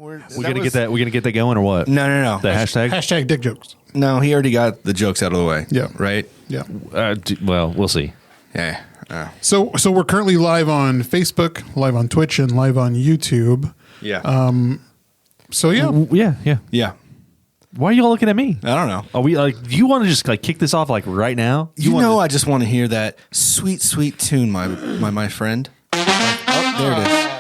We're gonna get that. We're gonna get that going or what? No. The hashtag. Hashtag dick jokes. No, he already got the jokes out of the way. Yeah. Right. Yeah. Well, we'll see. Yeah. So we're currently live on Facebook, live on Twitch, and live on YouTube. Yeah. So yeah. Yeah. Why are you all looking at me? I don't know. Are we like? Do you want to just like kick this off like right now? I just want to hear that sweet, sweet tune, my friend. Oh, there it is.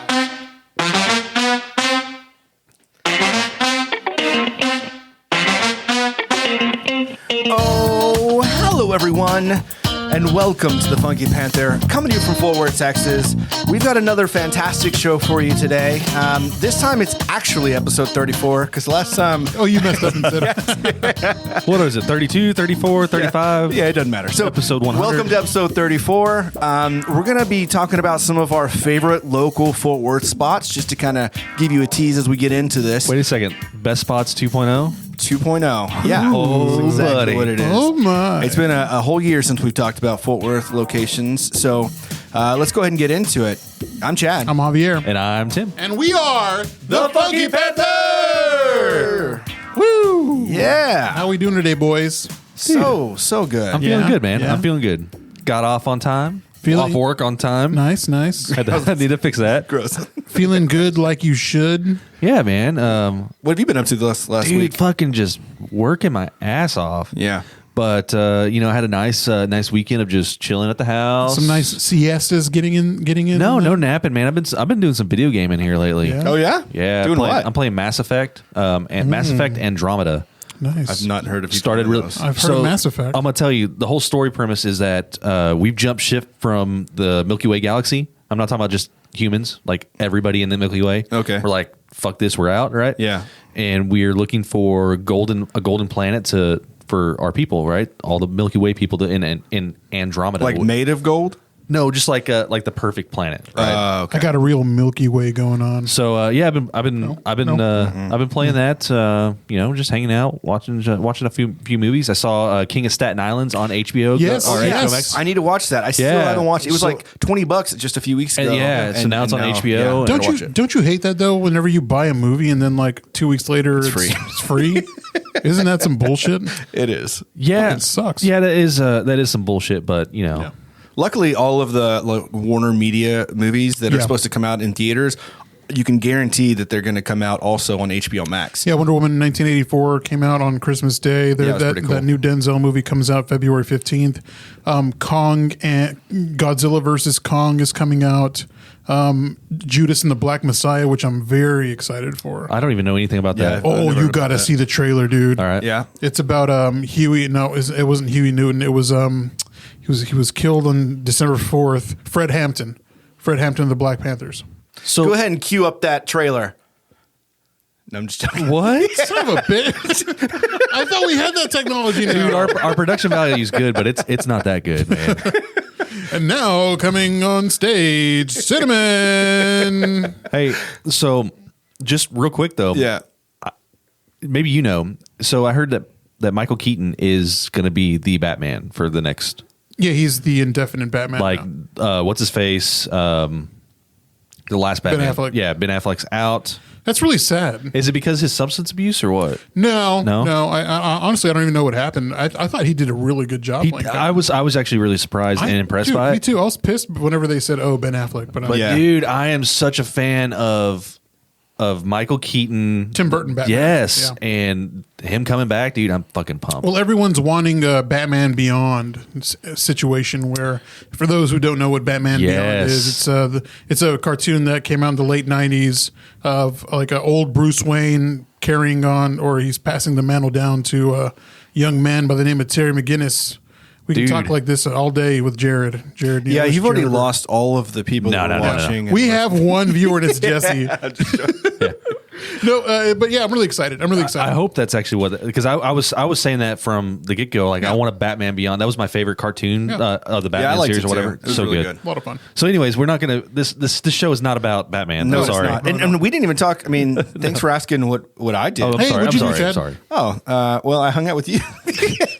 Oh, hello everyone, and welcome to the Funky Panther, coming to you from Fort Worth, Texas. We've got another fantastic show for you today. This time it's actually episode 34, because last time... Oh, you messed up and said it. What is it? 32, 34, 35? Yeah, it doesn't matter. So episode 100. Welcome to episode 34. We're going to be talking about some of our favorite local Fort Worth spots, just to kind of give you a tease as we get into this. Wait a second. Best spots 2.0? 2.0. Yeah. Oh, that's exactly buddy. what it is. Oh, my. It's been a whole year since we've talked about Fort Worth locations. So let's go ahead and get into it. I'm Chad. I'm Javier. And I'm Tim. And we are the Funky Panther! Woo! Yeah. How we doing today, boys? So good. I'm feeling good, man. Yeah. I'm feeling good. Got off on time. Feeling- off work on time. Nice. I need to fix that. Gross. Feeling good like you should. Yeah, man. What have you been up to this last Dude, week? fucking just working my ass off. Yeah. But I had a nice weekend of just chilling at the house. Some nice siestas getting in. No napping, man. I've been doing some video gaming here lately. Yeah. Oh, yeah? Yeah, Doing what? I'm playing Mass Effect, and Mass Effect Andromeda. Nice. I've not heard of you. Started playing really. those. I've heard of Mass Effect. I'm gonna tell you the whole story premise is that we've jumped ship from the Milky Way galaxy. I'm not talking about just humans, like everybody in the Milky Way. Okay. We're like, fuck this, we're out, right? Yeah. And we're looking for a golden planet for our people, right? All the Milky Way people in Andromeda. Like made of gold? No, just like the perfect planet, right? Okay. I got a real Milky Way going on. So I've been playing that. Just hanging out, watching a few movies. I saw King of Staten Island's on HBO. Yes, or yes. HBO Max. I need to watch that. I still Yeah. haven't watched it. It was So- like $20 just a few weeks ago. So now it's on HBO. Yeah. and- Don't you don't you hate that though? Whenever you buy a movie and then like 2 weeks later it's free. It's free. Isn't that some bullshit? It is. Yeah, Fucking sucks. Yeah, that is some bullshit. But Yeah. Luckily, all of the Warner Media movies that are Yeah. supposed to come out in theaters, you can guarantee that they're going to come out also on HBO Max. Yeah, Wonder Woman 1984 came out on Christmas Day. Yeah, that's pretty cool. That new Denzel movie comes out February 15th. Kong and Godzilla versus Kong is coming out. Judas and the Black Messiah, which I'm very excited for. I don't even know anything about that. I've Oh, never you heard got to about see the trailer, dude. All right. Yeah. It's about Huey. No, it wasn't Huey Newton. It was he was killed on December 4th. Fred Hampton of the Black Panthers. So Go ahead and cue up that trailer. No, I'm just joking. what? Son of a bitch! I thought we had that technology now. Dude, our production value is good, but it's not that good, man. And now coming on stage, Cinnamon. Hey, so just real quick though, Yeah. maybe you know. So I heard that Michael Keaton is going to be the Batman for the next, Yeah, he's the indefinite Batman. like, now. what's his face? The last Batman. Affleck. Yeah, Ben Affleck's out. That's really sad. Is it because his substance abuse or what? No. I honestly, I don't even know what happened. I thought he did a really good job. I was actually really surprised and impressed by Me it. too. I was pissed whenever they said, "Oh, Ben Affleck," but Yeah. Dude, I am such a fan of Michael Keaton, Tim Burton Batman. Yes, Yeah. and him coming back, dude. I'm fucking pumped. Well, everyone's wanting a Batman Beyond situation where, for those who don't know what Batman Beyond is, it's a cartoon that came out in the late 90s of like an old Bruce Wayne carrying on, or he's passing the mantle down to a young man by the name of Terry McGinnis. We can Dude. talk like this all day with Jared. Yeah, you've already lost all of the people that are watching. We have one viewer, and it's Jesse. No, but yeah, I'm really excited. I hope that's actually what, because I was saying that from the get go. Like, I want a Batman Beyond. That was my favorite cartoon of the Batman I liked series it or whatever. too. It was So really good. A lot of fun. So, anyways, we're not gonna. This show is not about Batman. No, I'm sorry. it's not. And we didn't even talk. I mean, thanks for asking what I did. Oh, I'm Hey, sorry. what'd you do, I'm Chad? sorry. well, I hung out with you.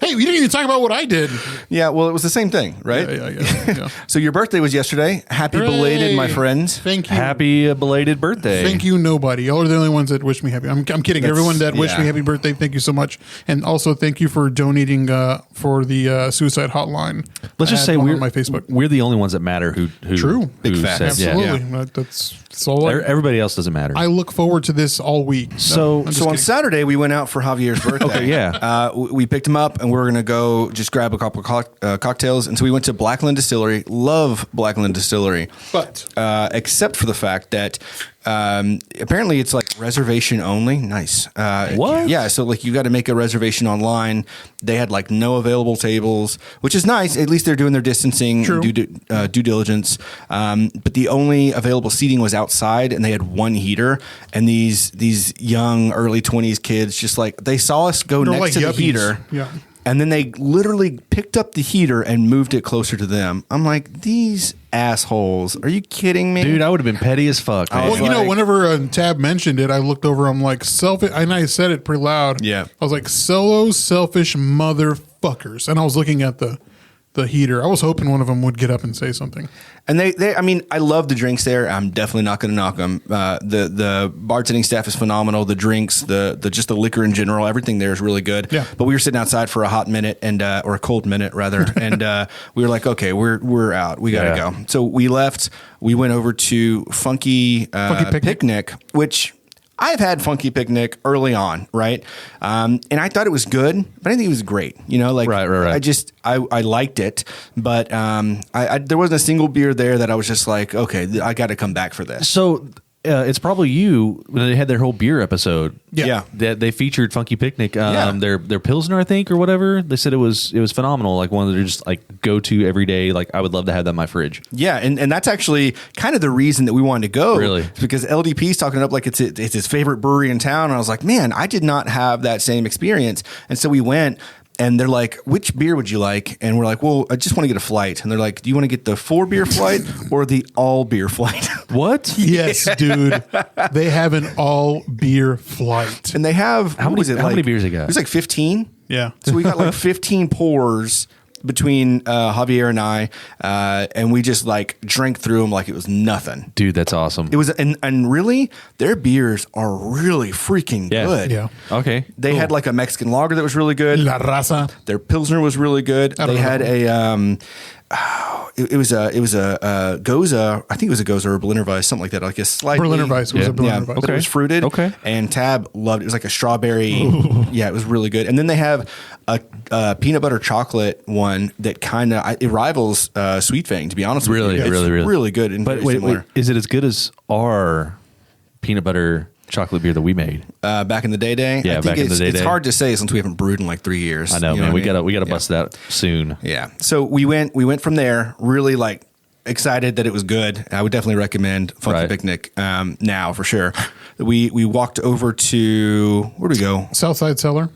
Hey, Hey, we didn't even talk about what I did. Yeah, well, it was the same thing, right? Yeah. So your birthday was yesterday. Happy belated, my friends. Thank you. Happy belated birthday. Thank you, nobody. Y'all are the only ones that wish me happy. I'm kidding. Everyone that wished me happy birthday, thank you so much. And also thank you for donating for the suicide hotline. Let's just say on my Facebook. we're the only ones that matter who True. Big who facts. said- Absolutely. Yeah. That's all. Everybody else doesn't matter. I look forward to this all week. So- I'm just So on kidding. Saturday, we went out for Javier's birthday. Okay, yeah. We picked him up, and we were going to go just grab a couple of cocktails. And so we went to Blackland Distillery. Love Blackland Distillery. But except for the fact that apparently it's like reservation only. Nice. What? Yeah. So like you got to make a reservation online. They had like no available tables, which is nice. At least they're doing their distancing, True. due diligence. But the only available seating was outside, and they had one heater. And these young early 20s kids just like they saw us go They're next like to the yuppies. heater. Yeah. And then they literally picked up the heater and moved it closer to them. I'm like, these assholes. Are you kidding me? Dude, I would have been petty as fuck. man. I Well, was you know, like- whenever Tab mentioned it, I looked over. I'm like, and I said it pretty loud. Yeah. I was like, solo selfish motherfuckers. And I was looking at the heater. I was hoping one of them would get up and say something. And they, I mean, I love the drinks there. I'm definitely not going to knock them. The bartending staff is phenomenal. The drinks, the just the liquor in general, everything there is really good. Yeah. But we were sitting outside for a hot minute or a cold minute rather, and we were like, okay, we're out. We got to Yeah. go. So we left. We went over to Funky Picnic, which. I've had Funky Picnic early on, right? And I thought it was good, but I didn't think it was great. You know, like Right. I liked it, but there wasn't a single beer there that I was just like, okay, I got to come back for this. So it's probably you when they had their whole beer episode. Yeah. They featured Funky Picnic. Yeah. Their Pilsner, I think, or whatever. They said it was phenomenal. Like one of their just like go to every day. Like I would love to have that in my fridge. Yeah, and that's actually kind of the reason that we wanted to go. Really? It's because LDP's talking it up like it's his favorite brewery in town. And I was like, man, I did not have that same experience. And so we went. And they're like, which beer would you like? And we're like, well, I just want to get a flight. And they're like, do you want to get the 4-beer flight or the all-beer flight? What? Yes, dude. They have an all beer flight. And they have, How many beers they got? It was like 15. Yeah. So we got like 15 pours between Javier and I, and we just like drank through them like it was nothing. Dude, that's awesome. It was, and really, their beers are really freaking Yeah. good. Yeah. Okay. They had like a Mexican lager that was really good. La Raza. Their Pilsner was really good. I don't They know. had a it was a Goza. I think it was a Goza or a Berliner Weiss, something like that. Like a slightly Berliner Weiss was Yeah. a Berliner yeah, Weiss. but it was fruited. Okay. And Tab loved it. It was like a strawberry. Yeah, it was really good. And then they have a peanut butter chocolate one that kind of it rivals Sweet Fang. To be honest, Really, with you. It's really. really good. And But very wait, similar. is it as good as our peanut butter chocolate beer that we made? Back in the day, Yeah, I think back in the it's day. hard to say since we haven't brewed in like 3 years. I know, You man. what I mean? We gotta Yeah. bust that soon. Yeah. So we went from there, really like excited that it was good. I would definitely recommend Funky Right. Picnic now for sure. We walked over to, where do we go? Southside Cellar.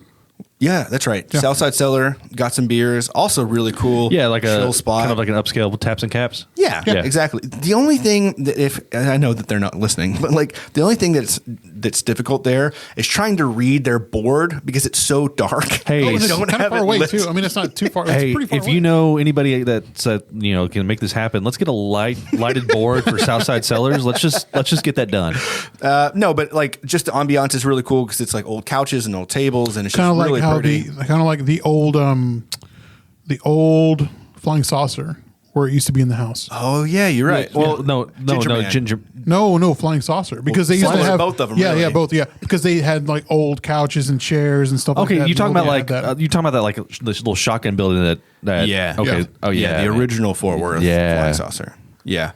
Yeah, that's right. Yeah. Southside Cellar, got some beers. Also really cool. Yeah, like chill a spot. kind of like an upscale with taps and caps. Yeah, Yeah. exactly. The only thing that and I know that they're not listening, but like the only thing that's difficult there is trying to read their board because it's so dark. Hey, Oh, and it's don't kind of have far it away lit. too. I mean, it's not too far. It's Hey, pretty far if away. you know anybody that's can make this happen, let's get a lighted board for Southside Cellars. Let's just get that done. No, but like just the ambiance is really cool because it's like old couches and old tables and it's kind just of like really how pretty. the old flying saucer where it used to be in the house. Oh yeah, you're right. Well, no, Man. ginger. No, flying saucer because they used to Saucer, have both of 'em, Yeah, really. yeah, both. Yeah, because they had like old couches and chairs and stuff. Okay, like that. you talking about like that. you talking about that like this little shotgun building that Yeah. Okay. Yeah. Oh yeah. the man. original Fort Worth Yeah. flying saucer. Yeah,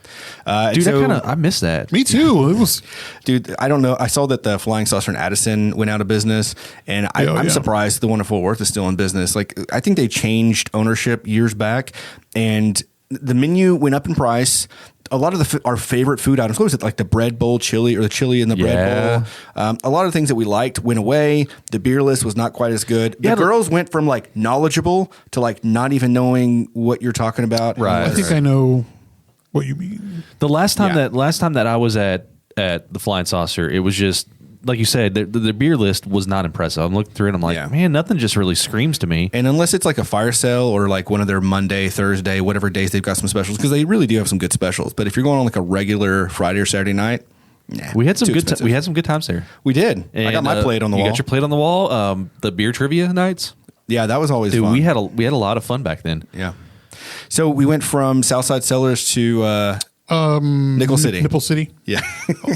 Dude, so- I miss that. Me too. It was Dude, I don't know. I saw that the Flying Saucer in Addison went out of business, and I'm yeah. surprised the one in Fort Worth is still in business. Like, I think they changed ownership years back, and the menu went up in price. A lot of our favorite food items, what was it, like the bread bowl chili or the chili in the Yeah. bread bowl? A lot of things that we liked went away. The beer list was not quite as good. The Yeah, girls went from like knowledgeable to like not even knowing what you're talking about. Right. I think I know what you mean. The last time Yeah. that I was at the Flying Saucer, it was just like you said, the beer list was not impressive. I'm looking through it. I'm like, man, nothing just really screams to me. And unless it's like a fire sale or like one of their Monday, Thursday, whatever days they've got some specials, because they really do have some good specials. But if you're going on like a regular Friday or Saturday night, we had some good. We had some good times there. We did. And, I got my plate on the wall. You got your plate on the wall. The beer trivia nights. Yeah, that was always fun. We had a lot of fun back then. Yeah. So we went from Southside Cellars to Nickel City. Nipple City. Yeah.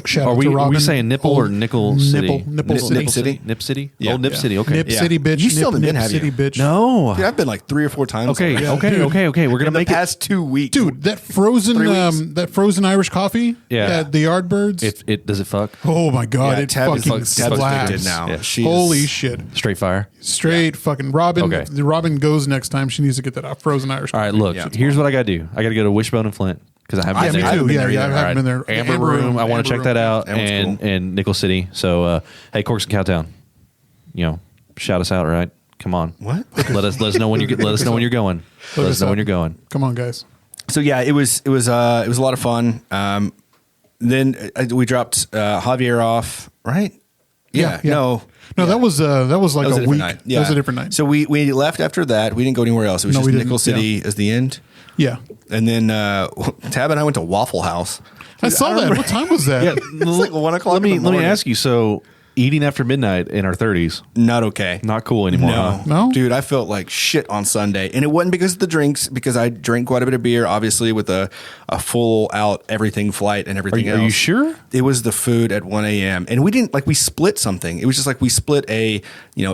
Shout Are out we, to are Robin. we saying Nipple or Nickel City? Nipple City. Nip City? Nip City? Yeah. Old Nip City. Okay. Nip City, bitch. You still haven't Nip been, have City, you? bitch. No. Dude, I've been like 3 or 4 times. Okay. already. Okay. We're gonna In the make past 2 weeks. Dude, that 3 frozen weeks. that frozen Irish coffee Yeah. at the Yardbirds. it. Does it fuck? Oh my god, Yeah, it Tab is fucking like- Tab's slaps. addicted now. Yeah. She's- Holy shit. Straight fire. Straight fucking Robin. Okay. The Robin goes next time. She needs to get that frozen Irish All coffee. right. Look. Yeah, it's here's what I gotta do. I gotta go to Wishbone and Flint because I haven't been me there. too. been Yeah, there yeah, I either. haven't been there. Amber Room. I want to check that out, That one's cool. and Nickel City. So, hey, Corks and Cowtown, shout us out, right? Come on, What? Let us know when you let us know when you're going. Let us know when you're going. Come on, guys. So yeah, it was a lot of fun. Then we dropped Javier off, right? Yeah. No, that was like that was a different week. night. That was a different night. So we left after that. We didn't go anywhere else. It was No, just we didn't. Nickel City as the end. Yeah. And then Tab and I went to Waffle House. I saw that. What time was that? It's like 1 o'clock. Let me in the morning. ask you. So, eating after midnight in our 30s, Not okay. not cool anymore. No. Huh? No? Dude, I felt like shit on Sunday. And it wasn't because of the drinks, because I drank quite a bit of beer, obviously, with a full out everything flight and everything else. Are you sure? It was the food at 1 a.m. And we split something. It was just like we split a,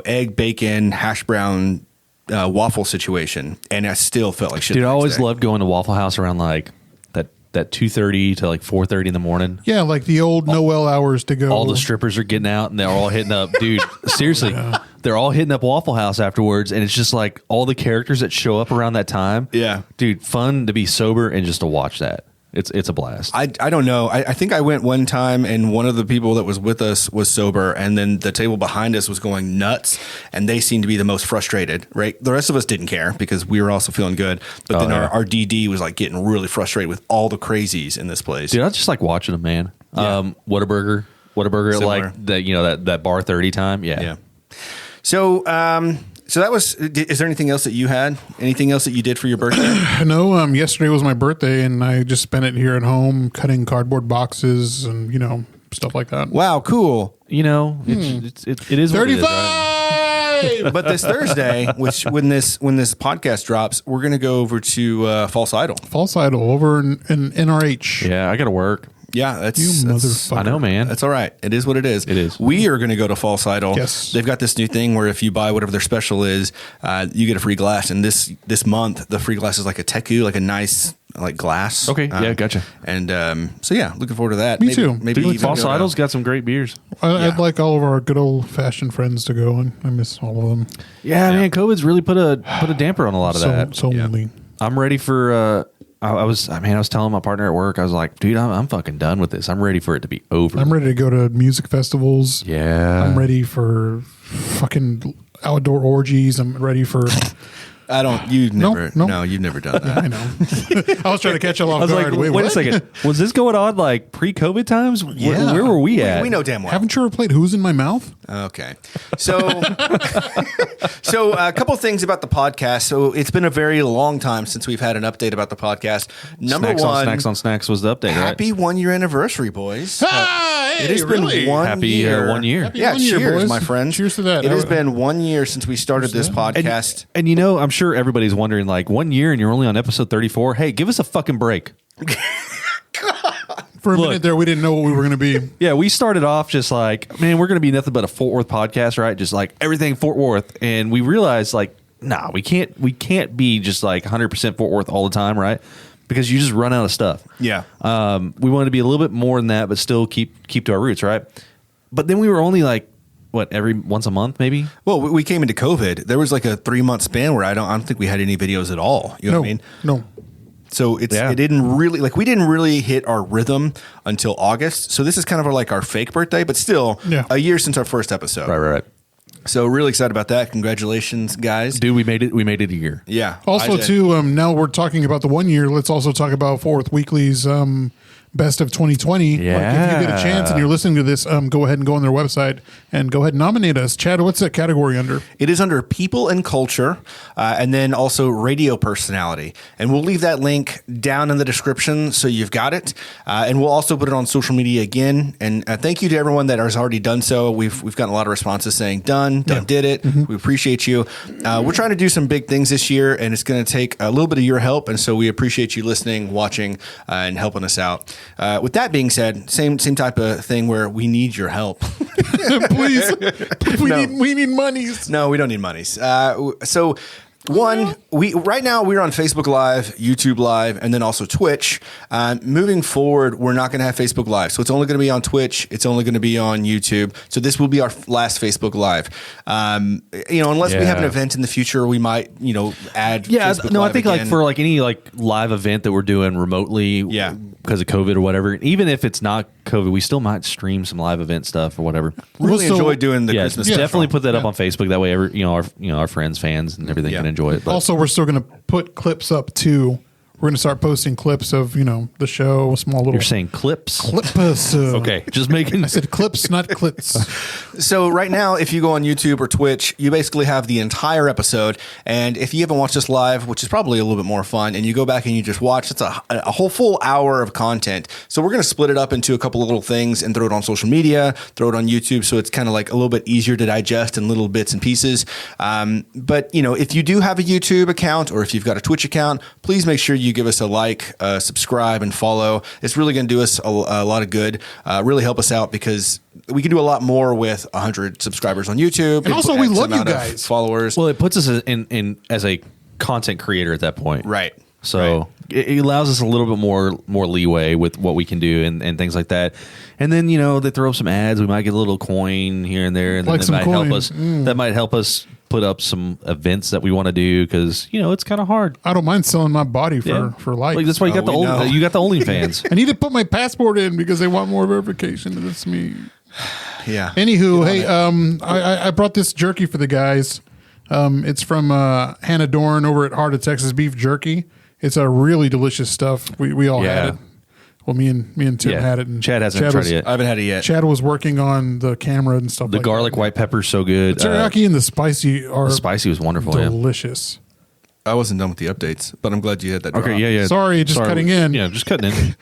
egg, bacon, hash brown waffle situation. And I still felt like shit. Dude, the I next always day. loved going to Waffle House around like that 2:30 to like 4:30 in the morning. Yeah, like the old Noel hours to go. All the strippers are getting out and they're all hitting up. Dude, seriously, they're all hitting up Waffle House afterwards. And it's just like all the characters that show up around that time. Yeah. Dude, fun to be sober and just to watch that. It's a blast. I don't know. I think I went one time and one of the people that was with us was sober, and then the table behind us was going nuts, and they seemed to be the most frustrated, right? The rest of us didn't care because we were also feeling good. But then our DD was like getting really frustrated with all the crazies in this place. Dude, I just like watching them, man. Yeah. Whataburger at Similar. like that bar 30 time. Yeah. Yeah. So that was. Is there anything else that you had? Anything else that you did for your birthday? No, yesterday was my birthday, and I just spent it here at home cutting cardboard boxes and stuff like that. Wow, cool. It is what it is, right? 35. But this Thursday, which when this podcast drops, we're gonna go over to False Idol. False Idol over in NRH. Yeah, I got to work. Yeah, that's You that's- motherfucker. I know, man. That's all right. It is what it is. It is. We are going to go to False Idol. Yes. They've got this new thing where if you buy whatever their special is, you get a free glass. And this month, the free glass is like a teku, like a nice like glass. Okay, yeah, gotcha. And so yeah, looking forward to that. Me too. Maybe Dude, even False go to- Idol's got some great beers. I'd like all of our good old fashioned friends to go, and I miss all of them. Yeah, man, COVID's really put a damper on a lot of that. So Yeah. lonely. I'm ready for. I was telling my partner at work, I was like, dude, I'm fucking done with this. I'm ready for it to be over. I'm ready to go to music festivals. Yeah. I'm ready for fucking outdoor orgies. I'm ready for. I don't. You've never. no. No, you've never done that. I know. I was trying to catch you off I was guard. like, wait what? a second. Was this going on like pre-COVID times? Yeah. Where were we at? We know damn well. Haven't you ever played Who's in My Mouth? Okay. So, a couple things about the podcast. So it's been a very long time since we've had an update about the podcast. Number Snacks one, on Snacks on Snacks was the update, happy 1 year anniversary, boys. It has been really? 1 Happy year. 1 year. Happy Yeah, 1 year, cheers, boys. my friends. Cheers to that. It has been 1 year since we started this And, podcast. I'm sure everybody's wondering, like, 1 year and you're only on episode 34. Hey, give us a fucking break. For a Look. minute there, we didn't know what we were going to be. Yeah, we started off just like, man, we're going to be nothing but a Fort Worth podcast, right? Just like everything Fort Worth. And we realized, like, nah, we can't be just like 100% Fort Worth all the time, right? Because you just run out of stuff. Yeah. We wanted to be a little bit more than that, but still keep to our roots, right? But then we were only like, what, every once a month, maybe? Well, we came into COVID. There was like a 3-month span where I don't think we had any videos at all. You know No, what I mean? no. So it didn't really we didn't really hit our rhythm until August. So this is kind of our fake birthday, but still a year since our first episode. Right. So really excited about that. Congratulations, guys. Dude, we made it a year. Yeah. Also, I did. too, now we're talking about the 1 year. Let's also talk about Fort Worth Weekly's Best of 2020. Like, if you get a chance and you're listening to this, go ahead and go on their website and go ahead and nominate us. Chad, what's that category under? It is under people and culture, and then also radio personality. And we'll leave that link down in the description so you've got it. And we'll also put it on social media again. And thank you to everyone that has already done so. We've gotten a lot of responses saying done, did it. We appreciate you. We're trying to do some big things this year, and it's going to take a little bit of your help. And so we appreciate you listening, watching, and helping us out. With that being said, same type of thing where we need your help. Please, we need monies. No, we don't need monies. So right now we're on Facebook Live, YouTube Live, and then also Twitch. Moving forward, we're not going to have Facebook Live, so it's only going to be on Twitch. It's only going to be on YouTube. So this will be our last Facebook Live. Unless we have an event in the future, we might add. Yeah, Facebook no, Live I think again. like for like any like live event that we're doing remotely, because of COVID or whatever. Even if it's not COVID, we still might stream some live event stuff or whatever. Really enjoy doing the Christmas stuff. Definitely put that up on Facebook. That way, our friends, fans, and everything can enjoy it. But Also, we're still going to put clips up too. We're going to start posting clips of the show, small little. You're saying clips? Clips. Okay, just making. I said clips, not clips. So right now, if you go on YouTube or Twitch, you basically have the entire episode. And if you haven't watched us live, which is probably a little bit more fun, and you go back and you just watch, it's a whole full hour of content. So we're going to split it up into a couple of little things and throw it on social media, throw it on YouTube. So it's kind of like a little bit easier to digest in little bits and pieces. But if you do have a YouTube account or if you've got a Twitch account, please make sure you give us a like, subscribe, and follow. It's really going to do us a lot of good. Really help us out because we can do a lot more with 100 subscribers on YouTube. And also, we love you guys. Followers. Well, it puts us in as a content creator at that point, Right. So it allows us a little bit more leeway with what we can do and things like that. And then they throw up some ads. We might get a little coin here and there, and then that might help us. That might help us put up some events that we want to do because it's kind of hard. I don't mind selling my body for likes. Like, that's why you got the OnlyFans. I need to put my passport in because they want more verification. That's me. Yeah. Anywho, hey, I brought this jerky for the guys. It's from Hannah Dorn over at Heart of Texas Beef Jerky. It's a really delicious stuff. We all had it. Well, me and Tim had it. And Chad hasn't tried it yet. I haven't had it yet. Chad was working on the camera and stuff. The garlic white pepper is so good. The teriyaki and the spicy are the spicy was wonderful. delicious. I wasn't done with the updates, but I'm glad you had that. Okay, drop. yeah. Sorry, cutting in. Yeah, just cutting in.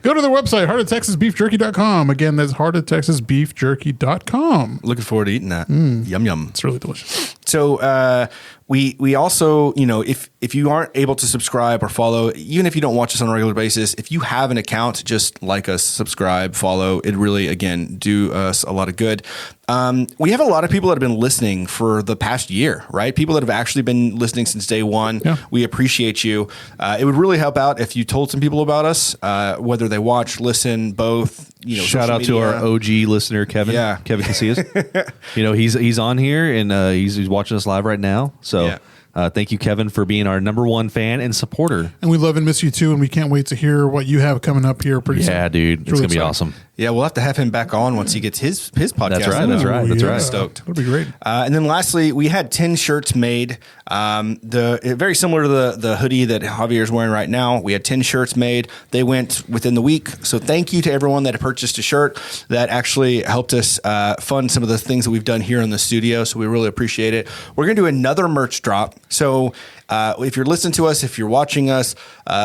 Go to their website, heartoftexasbeefjerky.com. Again, that's heartoftexasbeefjerky.com. Looking forward to eating that. Yum, yum. It's really delicious. So we also, if you aren't able to subscribe or follow, even if you don't watch us on a regular basis, if you have an account, just like us, subscribe, follow. It really, again, do us a lot of good. We have a lot of people that have been listening for the past year, right? People that have actually been listening since day one. Yeah. We appreciate you. It would really help out if you told some people about us, whether they watch, listen, both. Shout out to our OG listener, Kevin. Yeah. Kevin Casillas. He's on here and he's watching us live right now. So thank you, Kevin, for being our number one fan and supporter. And we love and miss you too, and we can't wait to hear what you have coming up here pretty soon. Yeah, dude. It's going to be awesome. Yeah, we'll have to have him back on once he gets his podcast. That's right. Stoked. That'd be great. And then lastly, we had 10 shirts made. Very similar to the hoodie that Javier's wearing right now. We had 10 shirts made. They went within the week. So thank you to everyone that purchased a shirt. That actually helped us fund some of the things that we've done here in the studio. So we really appreciate it. We're going to do another merch drop. So if you're listening to us, if you're watching us,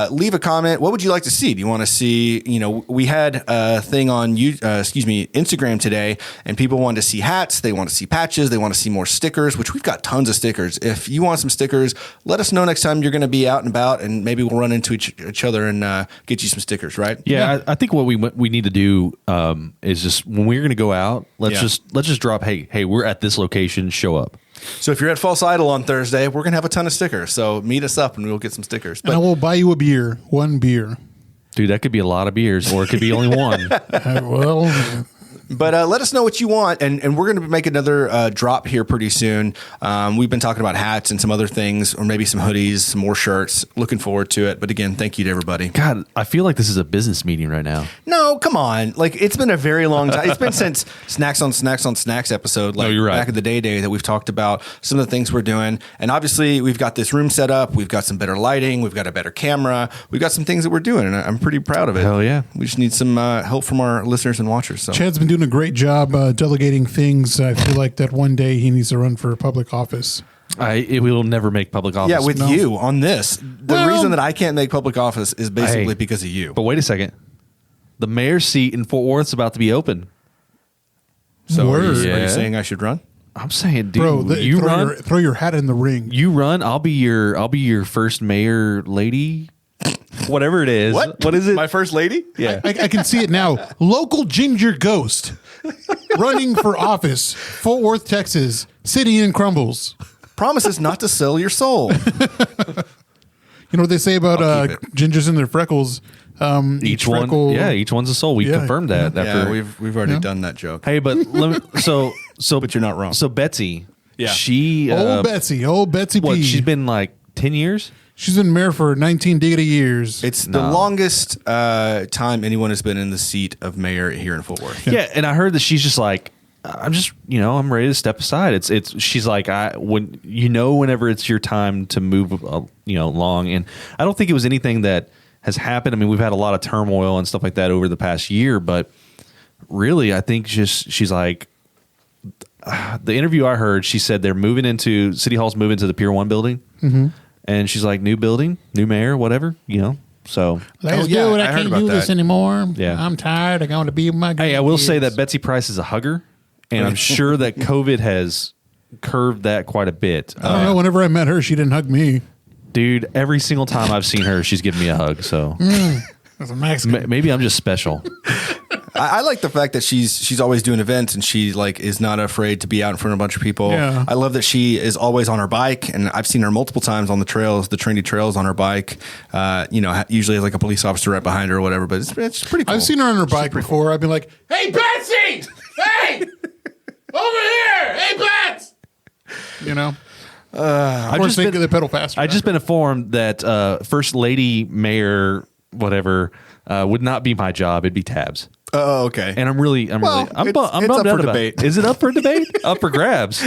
leave a comment. What would you like to see? Do you want to see, we had a thing on Instagram today, and people wanted to see hats. They want to see patches. They want to see more stickers, which we've got tons of stickers. If you want some stickers, let us know next time you're going to be out and about, and maybe we'll run into each other and get you some stickers, right? Yeah. I think what we need to do is just when we're going to go out, let's just drop, hey, we're at this location, show up. So if you're at False Idol on Thursday, we're going to have a ton of stickers. So meet us up and we'll get some stickers. And I will buy you a beer, one beer. Dude, that could be a lot of beers, or it could be only one. But let us know what you want, and we're going to make another drop here pretty soon. We've been talking about hats and some other things, or maybe some hoodies, some more shirts. Looking forward to it. But again, thank you to everybody. God, I feel like this is a business meeting right now. No, come on. Like, it's been a very long time. It's been since Snacks on Snacks on Snacks episode, like you're right. back in the day that we've talked about some of the things we're doing. And obviously, we've got this room set up. We've got some better lighting. We've got a better camera. We've got some things that we're doing, and I'm pretty proud of it. Hell yeah. We just need some help from our listeners and watchers. So. Chad's been doing a great job delegating things. I feel like that one day he needs to run for public office. We will never make public office. Yeah, with you on this. The reason that I can't make public office is basically because of you. But wait a second. The mayor's seat in Fort Worth's about to be open. So are Word. you saying I should run? I'm saying, dude, Bro, you run. throw your hat in the ring. You run. I'll be your first mayor lady. Whatever it is. What is it? My first lady? Yeah. I can see it now. Local ginger ghost running for office, Fort Worth, Texas, city in crumbles. Promises not to sell your soul. You know what they say about I'll keep it. gingers and their freckles? Each one. freckle- Yeah, each one's a soul. We Yeah, confirmed that. Yeah, After, we've already done that joke. hey, but let me, so But you're not wrong. So Betsy, Yeah. she Old Betsy what? P. She's been like 10 years. She's been mayor for 19 diggity years. It's the longest time anyone has been in the seat of mayor here in Fort Worth. Yeah, and I heard that she's just like, I'm just, I'm ready to step aside. It's. She's like, whenever it's your time to move, along, and I don't think it was anything that has happened. I mean, we've had a lot of turmoil and stuff like that over the past year, but really, I think she's like, the interview I heard, she said they're moving into City Hall's moving to the Pier 1 building, and she's like, new building, new mayor, whatever, So Let's yeah, do it. I I heard can't about do this that. anymore. Yeah. I'm tired. I want to be with my hey, I will say grandkids. that Betsy Price is a hugger, and I'm sure that COVID has curved that quite a bit. I don't know. Whenever I met her, she didn't hug me. Dude, every single time I've seen her, she's given me a hug. So That's a Mexican. maybe I'm just special. I like the fact that she's always doing events and she is not afraid to be out in front of a bunch of people. Yeah. I love that she is always on her bike, and I've seen her multiple times on the trails, the trendy trails on her bike. Usually has like a police officer right behind her or whatever, but it's pretty cool. I've seen her on her bike before. I've been like, "Hey, Betsy! Hey, over here! Hey, Bets!" Of course, they pedal faster. I've just been informed that First Lady Mayor, whatever, would not be my job. It'd be Tabs. Oh, okay. And I'm it's bummed up out for about debate. it. Is it up for debate? Up for grabs?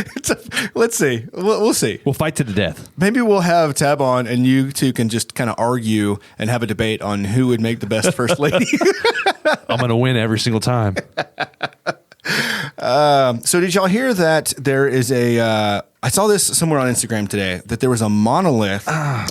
Let's see. We'll see. We'll fight to the death. Maybe we'll have Tab on, and you two can just kind of argue and have a debate on who would make the best first lady. I'm going to win every single time. So did y'all hear that there is I saw this somewhere on Instagram today, that there was a monolith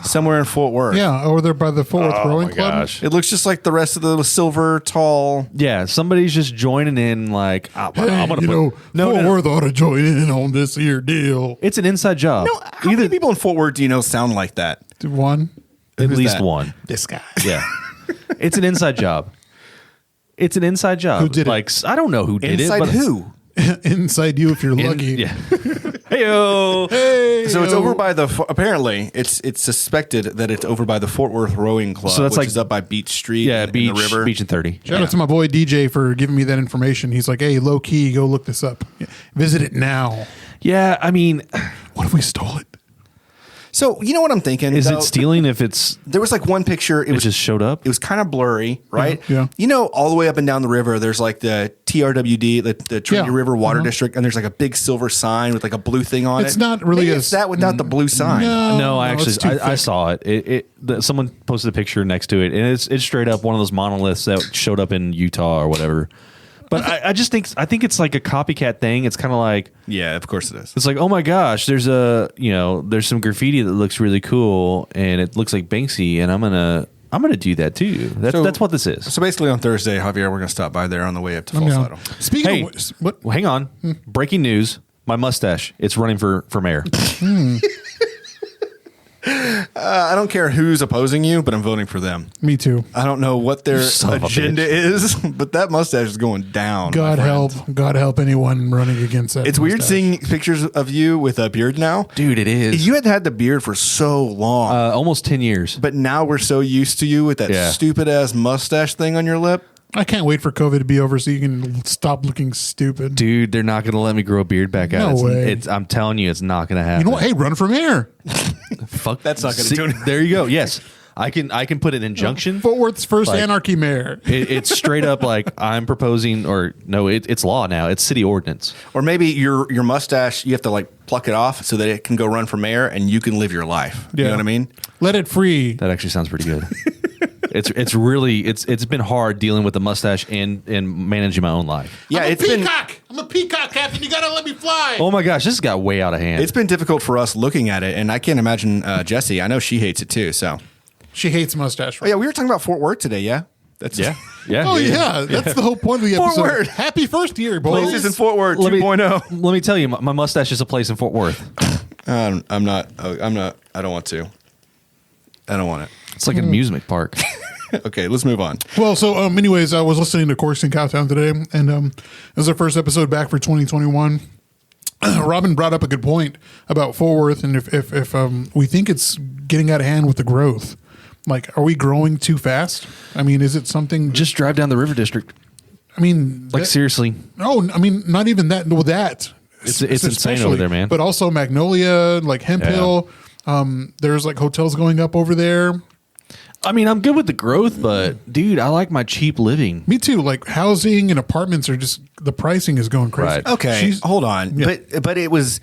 somewhere in Fort Worth. yeah, over there by the Fort Worth Rowing Club. Gosh. It looks just like the rest of the silver, tall. Yeah, somebody's just joining in like, I'm Hey, going to Fort no. Worth ought to join in on this here deal. It's an inside job. How many people in Fort Worth do you know sound like that? One, At Who's least that? one. this guy. Yeah. It's an inside job. It's an inside job. Who did it? Like, I don't know who did Inside it. But who? Inside you if you're lucky. Yeah. Heyo. Hey, So it's over by apparently it's suspected that it's over by the Fort Worth Rowing Club, So that's which like- is up by Beach Street. Yeah, in beach, the river. beach and 30. Shout out to my boy DJ for giving me that information. He's like, "Hey, low key, go look this up. Visit it now." Yeah, I mean, What if we stole it? So you know what I'm thinking? is though? it stealing if it's There was like one picture. It it was just showed up? It was kind of blurry, right? Yeah. You know, all the way up and down the river, there's like the TRWD, the Trinity Yeah. River Water District, and there's like a big silver sign with like a blue thing on it. It's not really Maybe a- it's that without the blue sign. No, I it's actually too I thick. saw it. Someone posted a picture next to it, and it's straight up one of those monoliths that showed up in Utah or whatever. But I think it's like a copycat thing. It's kind of like, Yeah, of course it is. it's like, oh my gosh, there's some graffiti that looks really cool, and it looks like Banksy, and I'm gonna do that too. That's what this is. So basically, on Thursday, Javier, we're gonna stop by there on the way up to I'm down. Falsetto. Speaking Hey, of what? well, hang on. Breaking news: my mustache. It's running for mayor. I don't care who's opposing you, but I'm voting for them. Me too. I don't know what their Son of a agenda is, but that mustache is going down. my God friend. God help anyone running against that. It's weird mustache. seeing pictures of you with a beard now. Dude, it is. You had the beard for so long, Almost 10 years. but now we're so used to you with that Yeah. stupid ass mustache thing on your lip. I can't wait for COVID to be over so you can stop looking stupid. Dude, they're not going to let me grow a beard back out. No way. I'm telling you, it's not going to happen. You know what? Hey, run for mayor. Fuck, That's not gonna do anything. There you go. Yes, I can put an injunction. Fort Worth's first Like- anarchy mayor. It's straight up like I'm proposing, or no, it's law now. It's city ordinance. Or maybe your mustache, you have to like pluck it off so that it can go run for mayor and you can live your life. You know what I mean? Let it free. That actually sounds pretty good. It's really been hard dealing with the mustache and managing my own life. Yeah, I'm a peacock, Captain. You gotta let me fly. Oh my gosh, this got way out of hand. it's been difficult for us looking at it, and I can't imagine Jessie. I know she hates it too. So, She hates mustache. oh yeah, we were talking about Fort Worth today. Yeah, that's yeah. Oh yeah, that's the whole point of the Fort episode. Worth. Happy first year, boys. Places in Fort Worth Let me- 2.0. Let me tell you, my mustache is a place in Fort Worth. I'm not. I don't want to. I don't want It's like an amusement park. it. Okay, let's move on. Well, so anyways, I was listening to Coursing Cowtown today, and it was our first episode back for 2021. Robin brought up a good point about Fort Worth, and if we think it's getting out of hand with the growth, like, are we growing too fast? I mean, is it something? Just drive down the River District. I mean, Like seriously, no, I mean, not even that. Well, that It's insane especially, over there, man. But also Magnolia, like Hemp Hill. There's like hotels going up over there. I mean, I'm good with the growth, but dude, I like my cheap living. Me too. Like housing and apartments are just the pricing is going crazy. Right. Okay, hold on. Yeah. But it was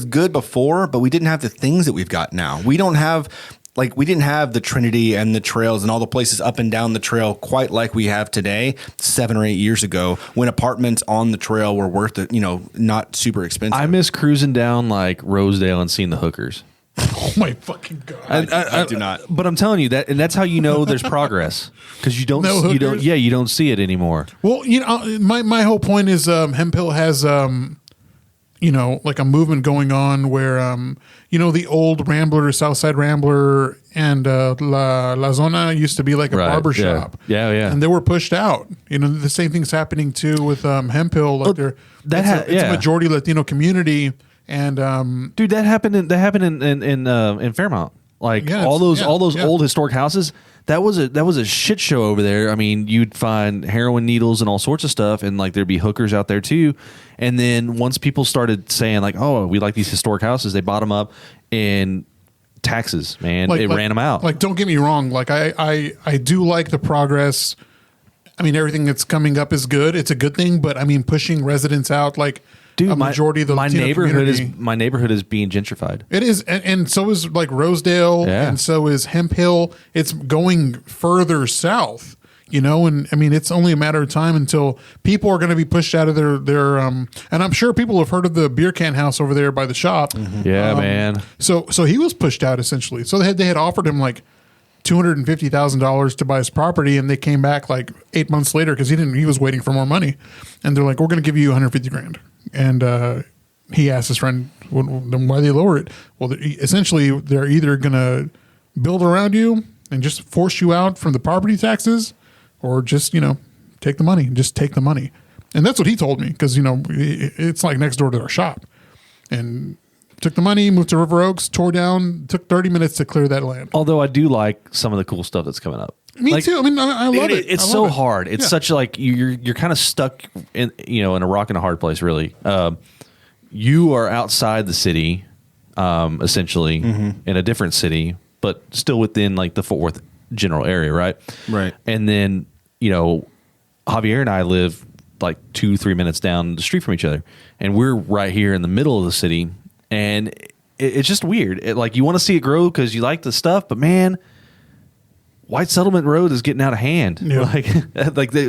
good before, but we didn't have the things that we've got now. We don't have we didn't have the Trinity and the trails and all the places up and down the trail quite like we have today 7 or 8 years ago when apartments on the trail were worth it, not super expensive. I miss cruising down like Rosedale and seeing the hookers. Oh my fucking god! I do not. But I'm telling you that, and that's how you know there's progress because you don't see it anymore. Well, my whole point is Hemp Hill has like a movement going on where the old Rambler, Southside Rambler, and La Zona used to be like a Right, barber yeah. shop. Yeah. And they were pushed out. The same thing's happening too with Hemp Hill. Like it's a majority Latino community. And Dude, that happened in Fairmount. Like Yeah, all those yeah. old historic houses. That was a shit show over there. I mean, you'd find heroin needles and all sorts of stuff, and like there'd be hookers out there too. And then once people started saying like, "Oh, we like these historic houses," they bought them up, and taxes, man, it ran them out. Like, don't get me wrong. Like, I do like the progress. I mean, everything that's coming up is good. It's a good thing. But I mean, pushing residents out, like, dude, a majority of the Latino community. my neighborhood is being gentrified. It is, and so is like Rosedale, Yeah. and so is Hemp Hill. It's going further south, and I mean, it's only a matter of time until people are going to be pushed out of their and I'm sure people have heard of the beer can house over there by the shop. Yeah, man. So he was pushed out essentially. So they had offered him like $250,000 to buy his property, and they came back like 8 months later because he was waiting for more money, and they're like, "We're going to give you 150 grand." And he asked his friend, then why they lower it? Well, essentially, they're either going to build around you and just force you out from the property taxes, or just, take the money. Just take the money. And that's what he told me because, it's like next door to our shop. And took the money, moved to River Oaks, tore down, took 30 minutes to clear that land. Although I do like some of the cool stuff that's coming up. Me too. I mean, I love it. It's I so love it. hard. It's Yeah. such like you're kind of stuck in in a rock and a hard place. Really, you are outside the city, essentially in a different city, but still within like the Fort Worth general area, right? Right. And then Javier and I live like 2-3 minutes down the street from each other, and we're right here in the middle of the city, and it's just weird. Like you want to see it grow because you like the stuff, but man. White Settlement Road is getting out of hand. Yeah.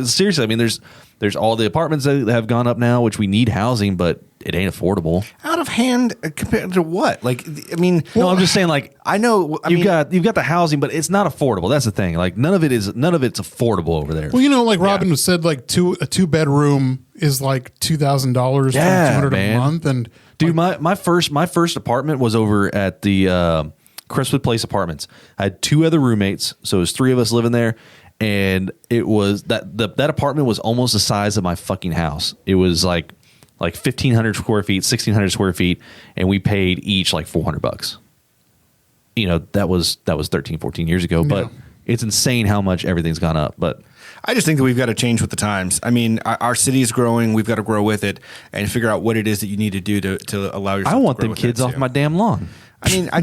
Seriously. I mean, there's all the apartments that have gone up now, which we need housing, but it ain't affordable. Out of hand compared to what? Like, I mean, No, I'm just saying. Like, I know. you've got the housing, but it's not affordable. That's the thing. Like, none of it's affordable over there. Well, like Robin said, like a 2-bedroom is like $2,000 Yeah, $200 man. a month. And Dude, my first apartment was over at the Crestwood Place Apartments. I had 2 other roommates, so it was 3 of us living there, and it was that apartment was almost the size of my fucking house. It was like 1,500 square feet, 1,600 square feet, and we paid each like $400. That was 13, 14 years ago, but it's insane how much everything's gone up. But I just think that we've got to change with the times. I mean, our city is growing. We've got to grow with it and figure out what it is that you need to do to allow yourself. I want to grow them with kids it, off too. my damn lawn. I mean, I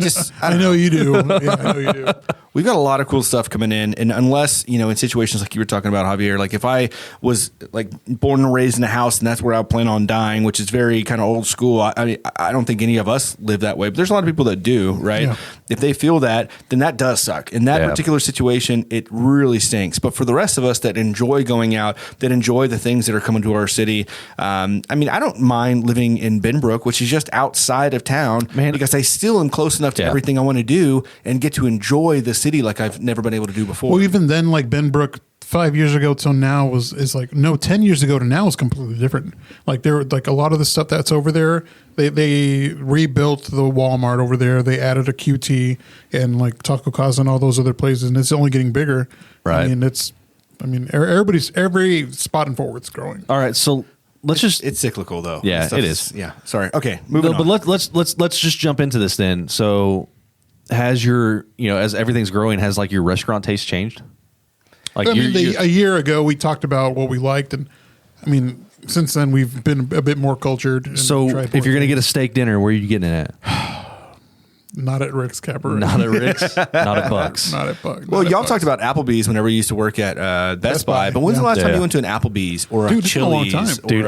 know you do. Yeah, I know you do. We've got a lot of cool stuff coming in, and unless, in situations like you were talking about, Javier, like if I was like born and raised in a house and that's where I plan on dying, which is very kind of old school. I mean, I don't think any of us live that way, but there's a lot of people that do, right? Yeah. If they feel that, then that does suck. In that particular situation, it really stinks. But for the rest of us that enjoy going out, that enjoy the things that are coming to our city, I mean, I don't mind living in Benbrook, which is just outside of town, because I still am close enough to everything I want to do and get to enjoy the city like I've never been able to do before. Well, even then, like Benbrook 5 years ago till now is like, no, 10 years ago to now is completely different. Like there, like a lot of the stuff that's over there, they rebuilt the Walmart over there. They added a QT and like Taco Casa and all those other places, and it's only getting bigger. Right. Every spot in Fort Worth's growing. All right, so it's cyclical though. Yeah, it is. Yeah. Sorry. Okay. Moving on. But let's just jump into this then. So has your, as everything's growing, has like your restaurant taste changed? Like a year ago we talked about what we liked, and I mean since then we've been a bit more cultured. And so if you're going to get a steak dinner, where are you getting it at? Not at Rick's Cabaret. Not at Rick's. Not at Buck's. Not at Buck's. Well, y'all talked about Applebee's whenever you used to work at Best Buy, but when's the last time you went to an Applebee's or a Chili's? Dude,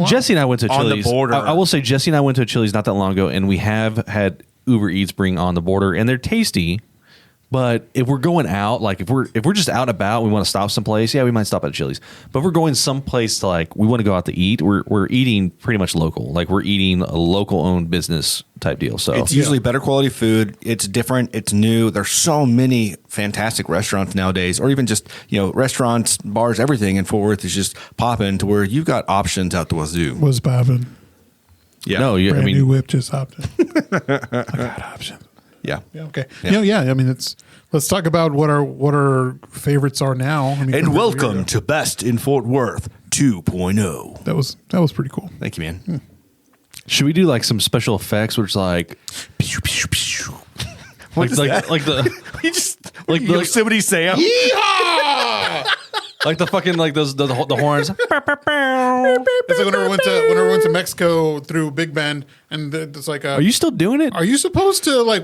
Jesse and I went to Chili's. On the border. I will say Jesse and I went to a Chili's not that long ago, and we have had Uber Eats bring On the Border, and they're tasty. But if we're going out, like if we're just out and about, we want to stop someplace. Yeah, we might stop at Chili's. But if we're going someplace to like we want to go out to eat, we're eating pretty much local. Like we're eating a local owned business type deal. So it's usually better quality food. It's different. It's new. There's so many fantastic restaurants nowadays, or even just restaurants, bars, everything in Fort Worth is just popping to where you've got options out the wazoo. Was popping. Yeah. No, brand new whip just hopped in. I got options. Yeah. Okay. Yeah. I mean, let's talk about what our favorites are now. I mean, and welcome to Best in Fort Worth 2.0. That was pretty cool. Thank you, man. Should we do like some special effects, which like, what is that? Like the you just like the Yosemite Sam. Yeehaw! like the fucking like those the horns. It's like whenever I went to Mexico through Big Bend, and it's like, are you still doing it? Are you supposed to like?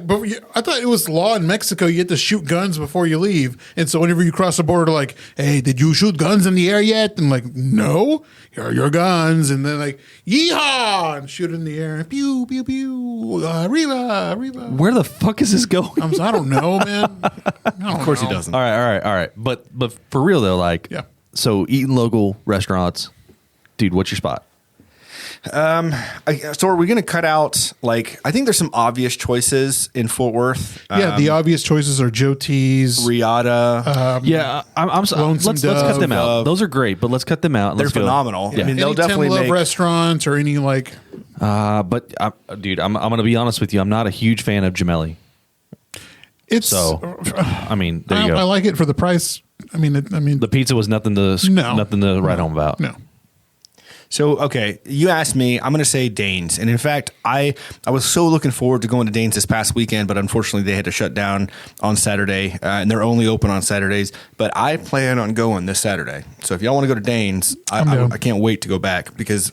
I thought it was law in Mexico. You had to shoot guns before you leave, and so whenever you cross the border, like, hey, did you shoot guns in the air yet? And like, no, here are your guns, and then like, yeehaw, and shoot in the air, pew pew pew, arriba. Where the fuck is this going? I don't know, man. Of course he doesn't. All right. But for real though, like, yeah. So eating local restaurants, dude. What's your spot? So are we going to cut out, like, I think there's some obvious choices in Fort Worth. Yeah, the obvious choices are Joe T's, Riata. Let's cut them out. Those are great, but let's cut them out. They're phenomenal. Yeah. I mean, they'll any definitely Love make restaurants or any like. But dude, I'm going to be honest with you. I'm not a huge fan of Gemelli. It's so. I mean, there you go. I like it for the price. I mean, the pizza was nothing to write home about. No. So, okay, you asked me, I'm going to say Danes. And in fact, I was so looking forward to going to Danes this past weekend, but unfortunately they had to shut down on Saturday, and they're only open on Saturdays. But I plan on going this Saturday. So if y'all want to go to Danes, I can't wait to go back because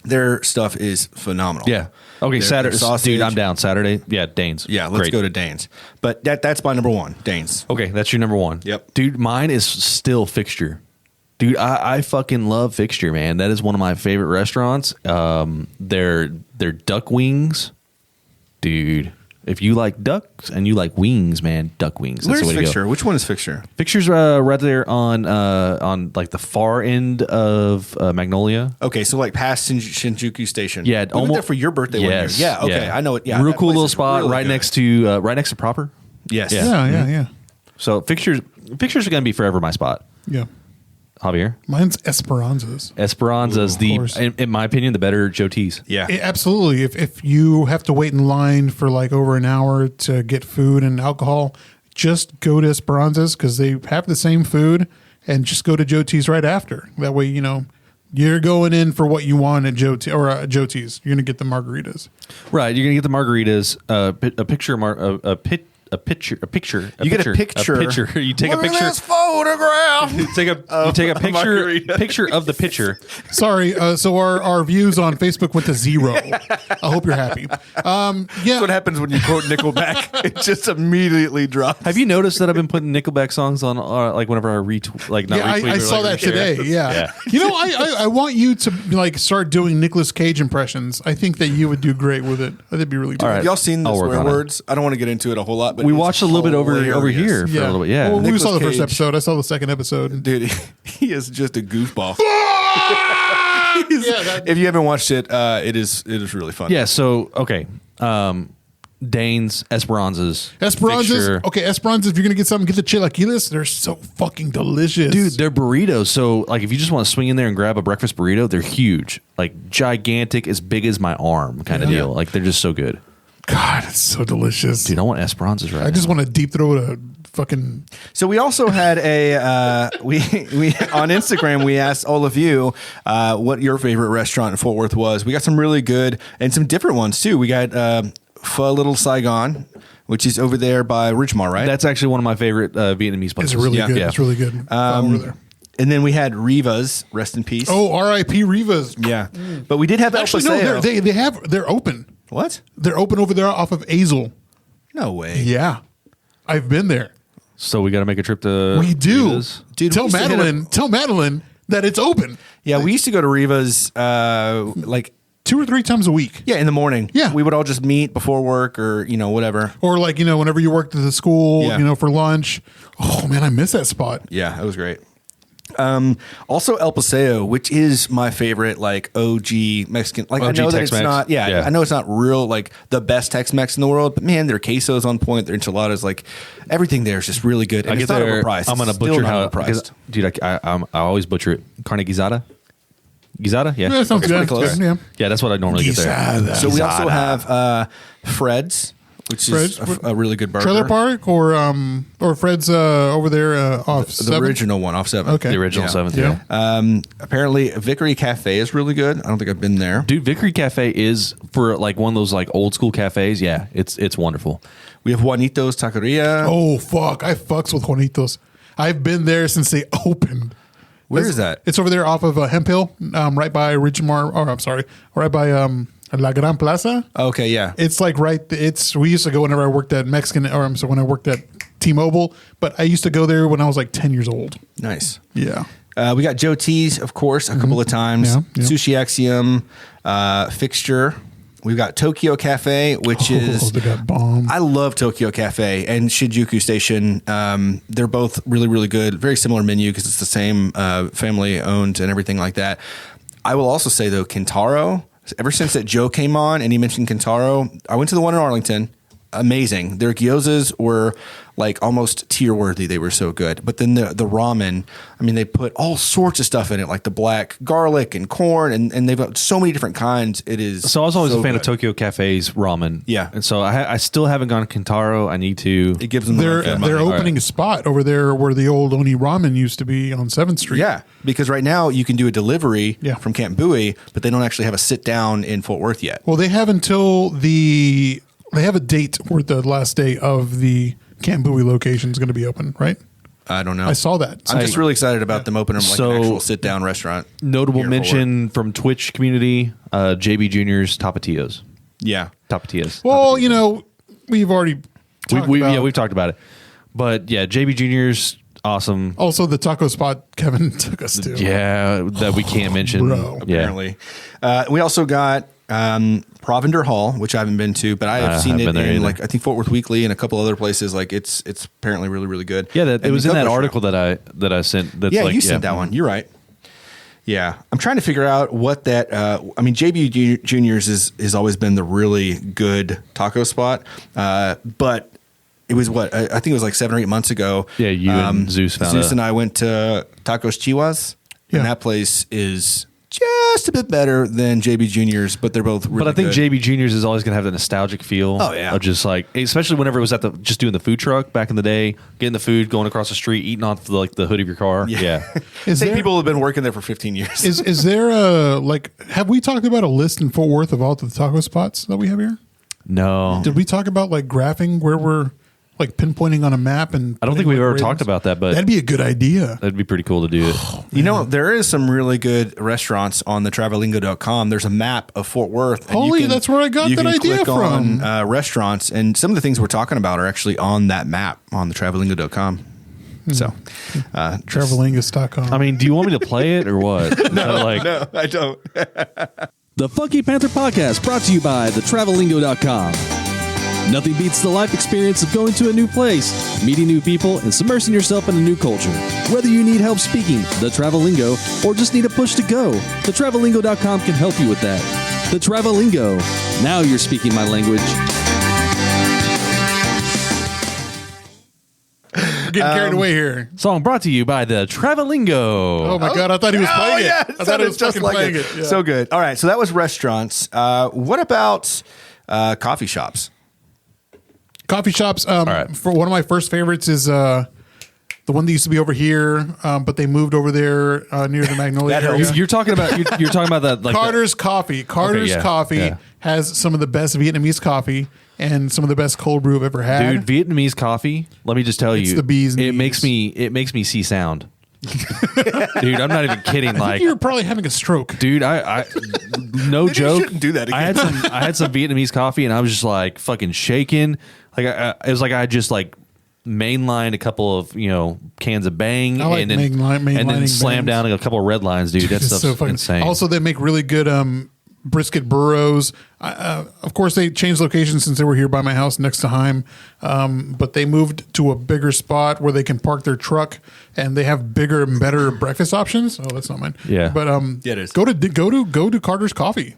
their stuff is phenomenal. Yeah. Okay, Saturday. Dude, I'm down. Saturday. Yeah, Danes. Yeah, let's go to Danes. But that's my number one, Danes. Okay, that's your number one. Yep. Dude, mine is still Fixture. Dude, I fucking love Fixture, man. That is one of my favorite restaurants. Their duck wings. Dude, if you like ducks and you like wings, man, duck wings. Where's Fixture? Which one is Fixture? Fixture's right there on like the far end of Magnolia. Okay, so like past Shinjuku Station. Yeah, we went there for your birthday one year. Yeah, okay, I know it. Yeah, real cool little spot really right next to Proper. Yes. Yeah. So Fixture's are gonna be forever my spot. Yeah. Javier? Mine's Esperanza's. Esperanza's in my opinion, the better Joe T's. Yeah. Absolutely. If you have to wait in line for like over an hour to get food and alcohol, just go to Esperanza's because they have the same food, and just go to Joe T's right after. That way, you're going in for what you want at Joe T's. You're going to get the margaritas. Right. You're going to get the margaritas, a picture. You get a picture. You take a Look at picture. this photograph. You take a picture of the picture. Sorry. So our views on Facebook went to 0. I hope you're happy. Yeah. That's what happens when you quote Nickelback. It just immediately drops. Have you noticed that I've been putting Nickelback songs on like whenever I retweet, like not Yeah, retweet? I saw that today. Yeah. You know, I want you to like start doing Nicolas Cage impressions. I think that you would do great with it. That'd be really good. Have y'all seen the I'll work swear on it. words? I don't want to get into it a whole lot, but We it's watched a little bit over hilarious. here for a little bit. Yeah. Well, we Nicolas saw the first Cage. episode. I saw the second episode. Dude, he is just a goofball. Yeah, If you haven't watched it, it is really fun. Yeah. So okay, Danes, Esperanzas, Esperanzas. Fixture. Okay, Esperanzas. If you're gonna get something, get the chilaquiles. They're so fucking delicious, Dude, they're burritos. So, like, if you just want to swing in there and grab a breakfast burrito, they're huge, like gigantic, as big as my arm, kind of deal. Like, they're just so good. God, it's so delicious. Dude, I want Esperanzas right now. I just want to deep throat a fucking. So we also had a we on Instagram. We asked all of you what your favorite restaurant in Fort Worth was. We got some really good and some different ones too. We got Pho Little Saigon, which is over there by Ridgemar, right? That's actually one of my favorite Vietnamese places. It's really Yeah. good. Yeah. It's really good. Over there. And then we had Riva's, rest in peace. Oh, R.I.P. Rivas. Yeah. But we did have Actually, El no. Paseo. They're open. What? They're open over there off of Azel. No way. Yeah, I've been there. So we got to make a trip to. We do. Rita's. Dude, tell we used to hit Madeline. Tell Madeline that it's open. Yeah, we used to go to Riva's like 2 or 3 times a week. yeah, in the morning. Yeah. We would all just meet before work or, whatever. Or like, whenever you worked at the school, Yeah. for lunch. Oh man, I miss that spot. Yeah, it was great. Also El Paseo, which is my favorite, like OG Mexican. Like OG I know that it's Tex-Mex. not. Yeah, Yeah. I know it's not real like the best Tex-Mex in the world, but man, their queso's on point. Their enchiladas, like everything there is just really good. And I it's get not there. overpriced. I'm gonna It's still butcher not how. overpriced. Dude, I always butcher it. Carne guisada. Guisada? Yeah. Yeah, that sounds That's good. pretty close. Yeah. Yeah, that's what I normally get there. Guisada. So we also have Fred's, which Fred's? is a really good burger. Trailer Park or Fred's over there off The 7th? original one off 7th. Okay. The original Yeah. 7th. Yeah. Yeah. Apparently, Vickery Cafe is really good. I don't think I've been there. Dude, Vickery Cafe is for like one of those like old school cafes. Yeah, it's wonderful. We have Juanito's Taqueria. Oh fuck! I fucks with Juanitos. I've been there since they opened. Where is that? It's over there off of Hemp Hill, right by Ridgemar. Or I'm sorry, right by La Gran Plaza. Okay, yeah. It's like we used to go whenever I worked at when I worked at T-Mobile, but I used to go there when I was like 10 years old. Nice. Yeah. We got Joe T's, of course, a couple of times. Mm-hmm. Yeah, yeah. Sushi Axiom, Fixture. We've got Tokyo Cafe, which is they got bomb. I love Tokyo Cafe and Shinjuku Station. They're both really, really good. Very similar menu because it's the same family owned and everything like that. I will also say though, Kintaro. Ever since that Joe came on and he mentioned Kintaro, I went to the one in Arlington. Amazing. Their gyozas were like almost tier worthy. They were so good. But then the ramen, I mean, they put all sorts of stuff in it, like the black garlic and corn, and they've got so many different kinds. It is. So I was always so a fan good. of Tokyo Cafe's ramen. Yeah. And so I still haven't gone to Kintaro. I need to. It gives them They're the money. opening a spot over there where the old Oni Ramen used to be on 7th Street. Yeah, because right now you can do a delivery Yeah. from Camp Bowie, but they don't actually have a sit down in Fort Worth yet. Well, they have until they have a date where the last day of the Camp Bowie location is going to be open, right? I don't know. I saw that. I'm just really excited about them opening like So- an actual sit down restaurant. Notable here in Fort mention from Twitch community, JB Junior's Tapatios. Worth. Yeah. Tapatios. Well, we've already talked about we've talked about it. But yeah, JB Junior's awesome. also the taco spot Kevin took us to. Yeah, that we can't mention. bro. Yeah. Apparently. We also got Provender Hall, which I haven't been to, but I have seen haven't it been there in either. like I think Fort Worth Weekly and a couple other places. Like it's apparently really, really good. Yeah, And it was the in that Coco article Shrimp. that I sent. That's Yeah, like, you sent that one. You're right. Yeah, I'm trying to figure out what that. I mean, JB Junior's has always been the really good taco spot, but it was what I think it was like 7 or 8 months ago. Yeah, you and Zeus found Zeus a- and I went to Tacos Chihuas, Yeah. and that place is just a bit better than JB Junior's, but they're both really But I think good. JB Junior's is always going to have that nostalgic feel. Oh, yeah. Of just like, especially whenever it was just doing the food truck back in the day, getting the food, going across the street, eating off the hood of your car. Yeah. Is Say there, people have been working there for 15 years. is there have we talked about a list in Fort Worth of all the taco spots that we have here? No. Did we talk about like graphing where we're like pinpointing on a map. And I don't think we've ever talked about that, but that'd be a good idea. That'd be pretty cool to do it. You know, there is some really good restaurants on the travelingo.com. There's a map of Fort Worth. And Holy, that's where I got that idea click from. On restaurants, and some of the things we're talking about are actually on that map on the travelingo.com. So, Travelingus.com. I mean, do you want me to play it or what? no, I don't. The Funky Panther Podcast, brought to you by thetravelingo.com. Nothing beats the life experience of going to a new place, meeting new people, and submersing yourself in a new culture. Whether you need help speaking the Travelingo or just need a push to go, thetravelingo.com can help you with that. The Travelingo. Now you're speaking my language. Getting carried away here. Song brought to you by the Travelingo. Oh my God, I thought he was playing it. Yeah, I thought he was just fucking like playing it. it. Yeah. So good. All right, so that was restaurants. What about coffee shops? Coffee shops. right. For one of my first favorites is the one that used to be over here, but they moved over there near the Magnolia That area. helps. You're talking about you're talking about that like Carter's Coffee. Carter's yeah, Coffee yeah. has some of the best Vietnamese coffee and some of the best cold brew I've ever had. dude, Vietnamese coffee. Let me just tell It's you, the bee's it knees. makes me see sound. Dude, I'm not even kidding. I Like, think you're probably having a stroke. dude, I no Maybe you joke. shouldn't do that I had some Vietnamese coffee, and I was just like fucking shaking. Like it was like I just like mainlined a couple of cans of Bang, I like and then mainlining slammed Bangs. down a couple of red lines, dude. That It's stuff's so fucking insane. Also, they make really good brisket burros. Of course, they changed locations since they were here by my house next to Heim, but they moved to a bigger spot where they can park their truck, and they have bigger and better breakfast options. Oh, that's not mine. Yeah. but Yeah, it is. Go to Carter's Coffee.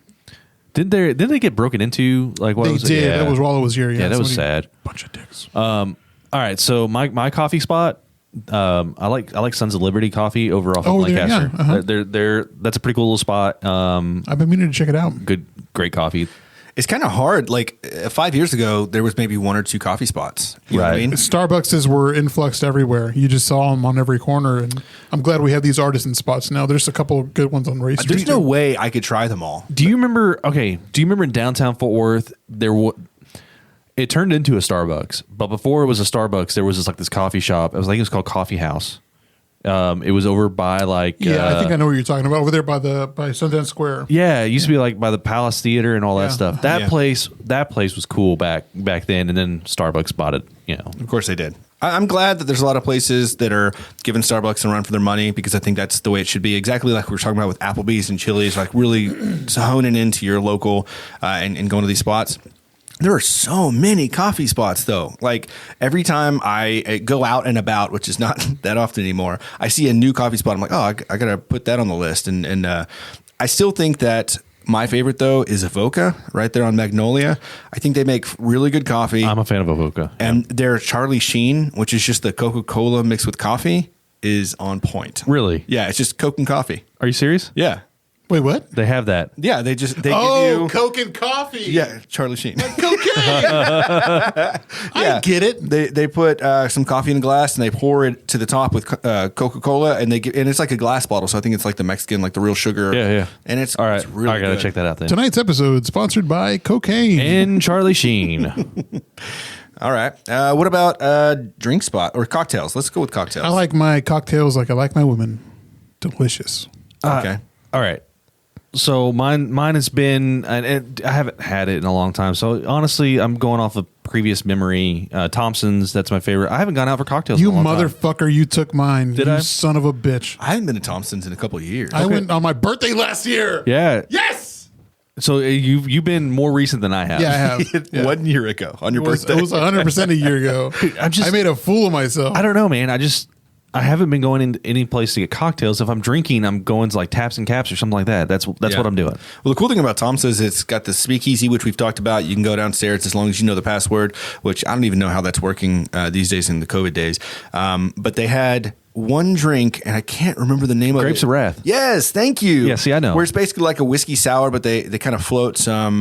Didn't they get broken into? Like what They was did. it? Yeah. That was while I was here. Yeah, that was somebody- sad. Bunch of dicks. All right, so my coffee spot, I like Sons of Liberty coffee over off of Oh, there, Lancaster. yeah, uh-huh. They're that's a pretty cool little spot. I've been meaning to check it out. Great coffee. It's kind of hard. Like 5 years ago, there was maybe one or two coffee spots. You know what I Right. mean? Starbucks were influxed everywhere. You just saw them on every corner, and I'm glad we have these artisan spots now. There's a couple of good ones on Race Street. There's no way I could try them all. Do you remember? Okay, do you remember in downtown Fort Worth it turned into a Starbucks, but before it was a Starbucks, there was this coffee shop. It was called Coffee House. It was over by Yeah, I think I know what you're talking about over there by Sundance Square. Yeah, it used to be like by the Palace Theater and all that Yeah. stuff. That Yeah. place was cool back then, and then Starbucks bought it. Of course they did. I'm glad that there's a lot of places that are giving Starbucks a run for their money, because I think that's the way it should be. Exactly like we were talking about with Applebee's and Chili's, like really honing into your local and going to these spots. There are so many coffee spots, though. Like every time I go out and about, which is not that often anymore, I see a new coffee spot. I'm like, oh, I got to put that on the list. And I still think that my favorite, though, is Avoca right there on Magnolia. I think they make really good coffee. I'm a fan of Avoca. And their Charlie Sheen, which is just the Coca-Cola mixed with coffee, is on point. Really? Yeah, it's just Coke and coffee. Are you serious? Yeah. Wait, what? They have that. Yeah, they give Oh, you... Coke and coffee. Yeah, Charlie Sheen. Cocaine. I get it. They put some coffee in a glass and they pour it to the top with Coca-Cola, and and it's like a glass bottle, so I think it's like the Mexican, like the real sugar. Yeah. And it's All right. it's really I gotta good. check that out then. Tonight's episode sponsored by cocaine. And Charlie Sheen. All right. What about drink spot or cocktails? Let's go with cocktails. I like my cocktails like I like my women. Delicious. Okay. All right. So mine has been, and I haven't had it in a long time. So honestly, I'm going off of previous memory. Thompson's, that's my favorite. I haven't gone out for cocktails. You in a long time. motherfucker, you took mine. Did you I? son of a bitch. I haven't been to Thompson's in a couple of years. I went on my birthday last year. Yeah. Yes. So you've been more recent than I have. Yeah, I have. Yeah. 1 year ago on your It was birthday. 100% a year ago. I made a fool of myself. I don't know, man. I haven't been going into any place to get cocktails. If I'm drinking, I'm going to like Taps and Caps or something like that. That's Yeah. what I'm doing. Well, the cool thing about Thompson's is it's got the speakeasy, which we've talked about. You can go downstairs as long as you know the password, which I don't even know how that's working these days in the COVID days. But they had one drink, and I can't remember the name Grapes of it. of Wrath. Yes, thank you. Yeah, see, I know. Where it's basically like a whiskey sour, but they kind of float some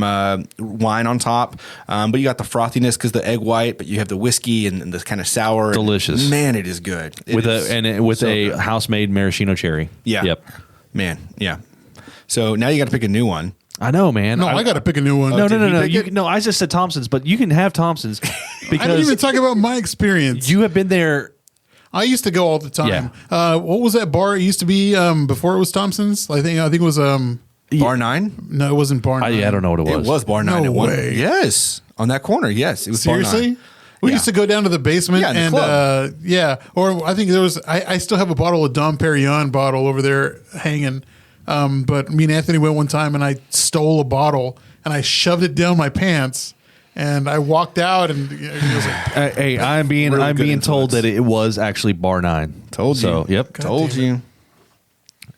wine on top. But you got the frothiness because the egg white, but you have the whiskey and the kind of sour. Delicious. Man, it is good. It With is with so a good. house-made maraschino cherry. Yeah. Yep. Man, yeah. So now you got to pick a new one. I know, man. No, I got to pick a new one. No. did he pick You it? no, I just said Thompson's, but you can have Thompson's. I didn't even talk about my experience. You have been there. I used to go all the time. What was that bar? It used to be before it was Thompson's. I think it was Bar 9? no, it wasn't Bar 9. I don't know what it was. It was Bar 9 No at one. way. Yes. On that corner. Yes. It was Bar 9. Seriously? We used to go down to the basement Yeah, in the and club. or I think there was. I still have a bottle of Dom Perignon bottle over there hanging. But me and Anthony went one time and I stole a bottle and I shoved it down my pants and I walked out and it was like, Hey, I'm being told that it was actually Bar 9. Told you. So, yep. Told damn you.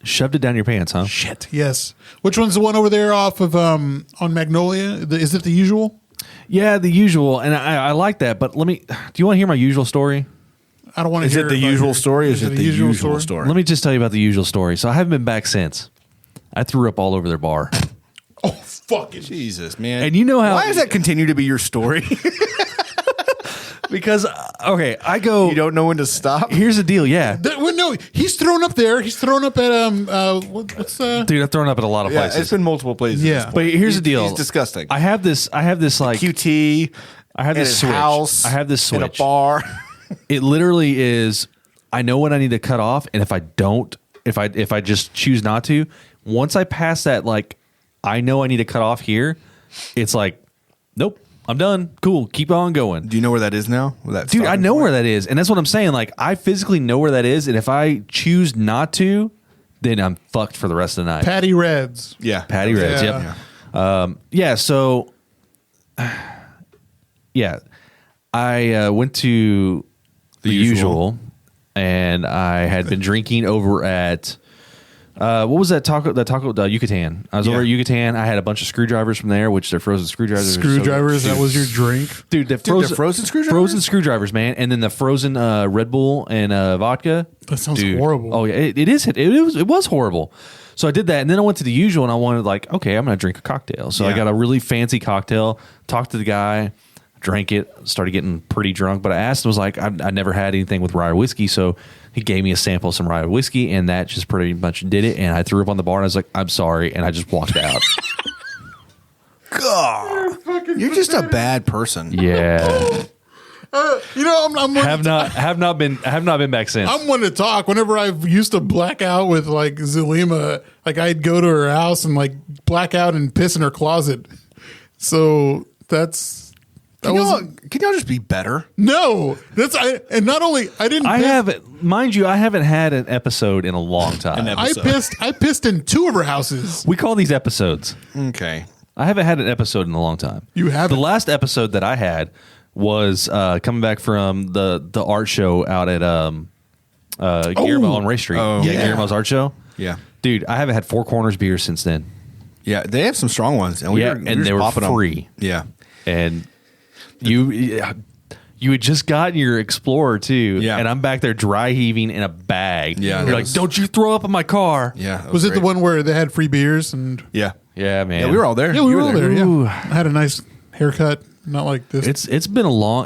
Shoved it down your pants, huh? shit. Yes. Which one's the one over there off of on Magnolia? Is it the usual? Yeah, the usual, and I like that. But do you want to hear my usual story? I don't want to Is hear it the about usual your- story or is it the usual story? Let me just tell you about the usual story. So I haven't been back since. I threw up all over their bar. Oh, fucking. Jesus, man. And you know how- Why does that continue to be your story? Because, okay, I go... You don't know when to stop? Here's the deal, yeah. No, he's thrown up there. He's thrown up at what's Dude, I've thrown up at a lot of Yeah, places. it's been multiple places. Yeah. at this point. But here's the deal. He's disgusting. I have this like... QT. I have at this his switch. house. I have this in a switch. bar. It literally is, I know when I need to cut off, and if I don't, if I just choose not to, once I pass that, like, I know I need to cut off here, it's like, nope, I'm done. Cool, keep on going. Do you know where that is now? Where that Dude, I starting know point? where that is, and that's what I'm saying. Like, I physically know where that is, and if I choose not to, then I'm fucked for the rest of the night. Patty Reds. Yeah. Patty Reds, Yeah. yep. Yeah, so, yeah, I went to the usual, and I had been drinking over at, what was that taco, Yucatan. I was over at Yucatan. I had a bunch of screwdrivers from there, which they're frozen screwdrivers. are so Screwdrivers. good. That was your drink. Dude, the frozen screwdrivers? Frozen screwdrivers, man. And then the frozen Red Bull and vodka. That sounds horrible. Oh, yeah, it was horrible. So I did that, and then I went to the usual, and I wanted, like, okay, I'm going to drink a cocktail. So I got a really fancy cocktail, talked to the guy, drank it, started getting pretty drunk. But I asked him, was like, I never had anything with rye whiskey, so he gave me a sample of some rye whiskey, and that just pretty much did it. And I threw up on the bar, and I was like, I'm sorry, and I just walked out. God. You're just a bad person. Yeah, I'm have not been back since. I'm one to talk. Whenever I used to black out with like Zulima, like I'd go to her house and like black out and piss in her closet. So Can y'all just be better? no. And not only I didn't. I piss, haven't, mind you, I haven't had an episode in a long time. I pissed in two of her houses. We call these episodes. Okay. I haven't had an episode in a long time. You haven't? The last episode that I had was coming back from the art show out at Guillermo on Ray Street. Oh, yeah. Guillermo's art show. Yeah. Dude, I haven't had Four Corners beer since then. Yeah, they have some strong ones. And They were free. Yeah. And you had just gotten your Explorer too. Yeah. And I'm back there dry heaving in a bag. Yeah, You're that like, was- don't you throw up in my car. Yeah. that Was it the great. one where they had free beers and? Yeah. Yeah, man. Yeah, we were all there. Yeah, we You were all there. Ooh. Yeah, I had a nice haircut, not like this. It's been a long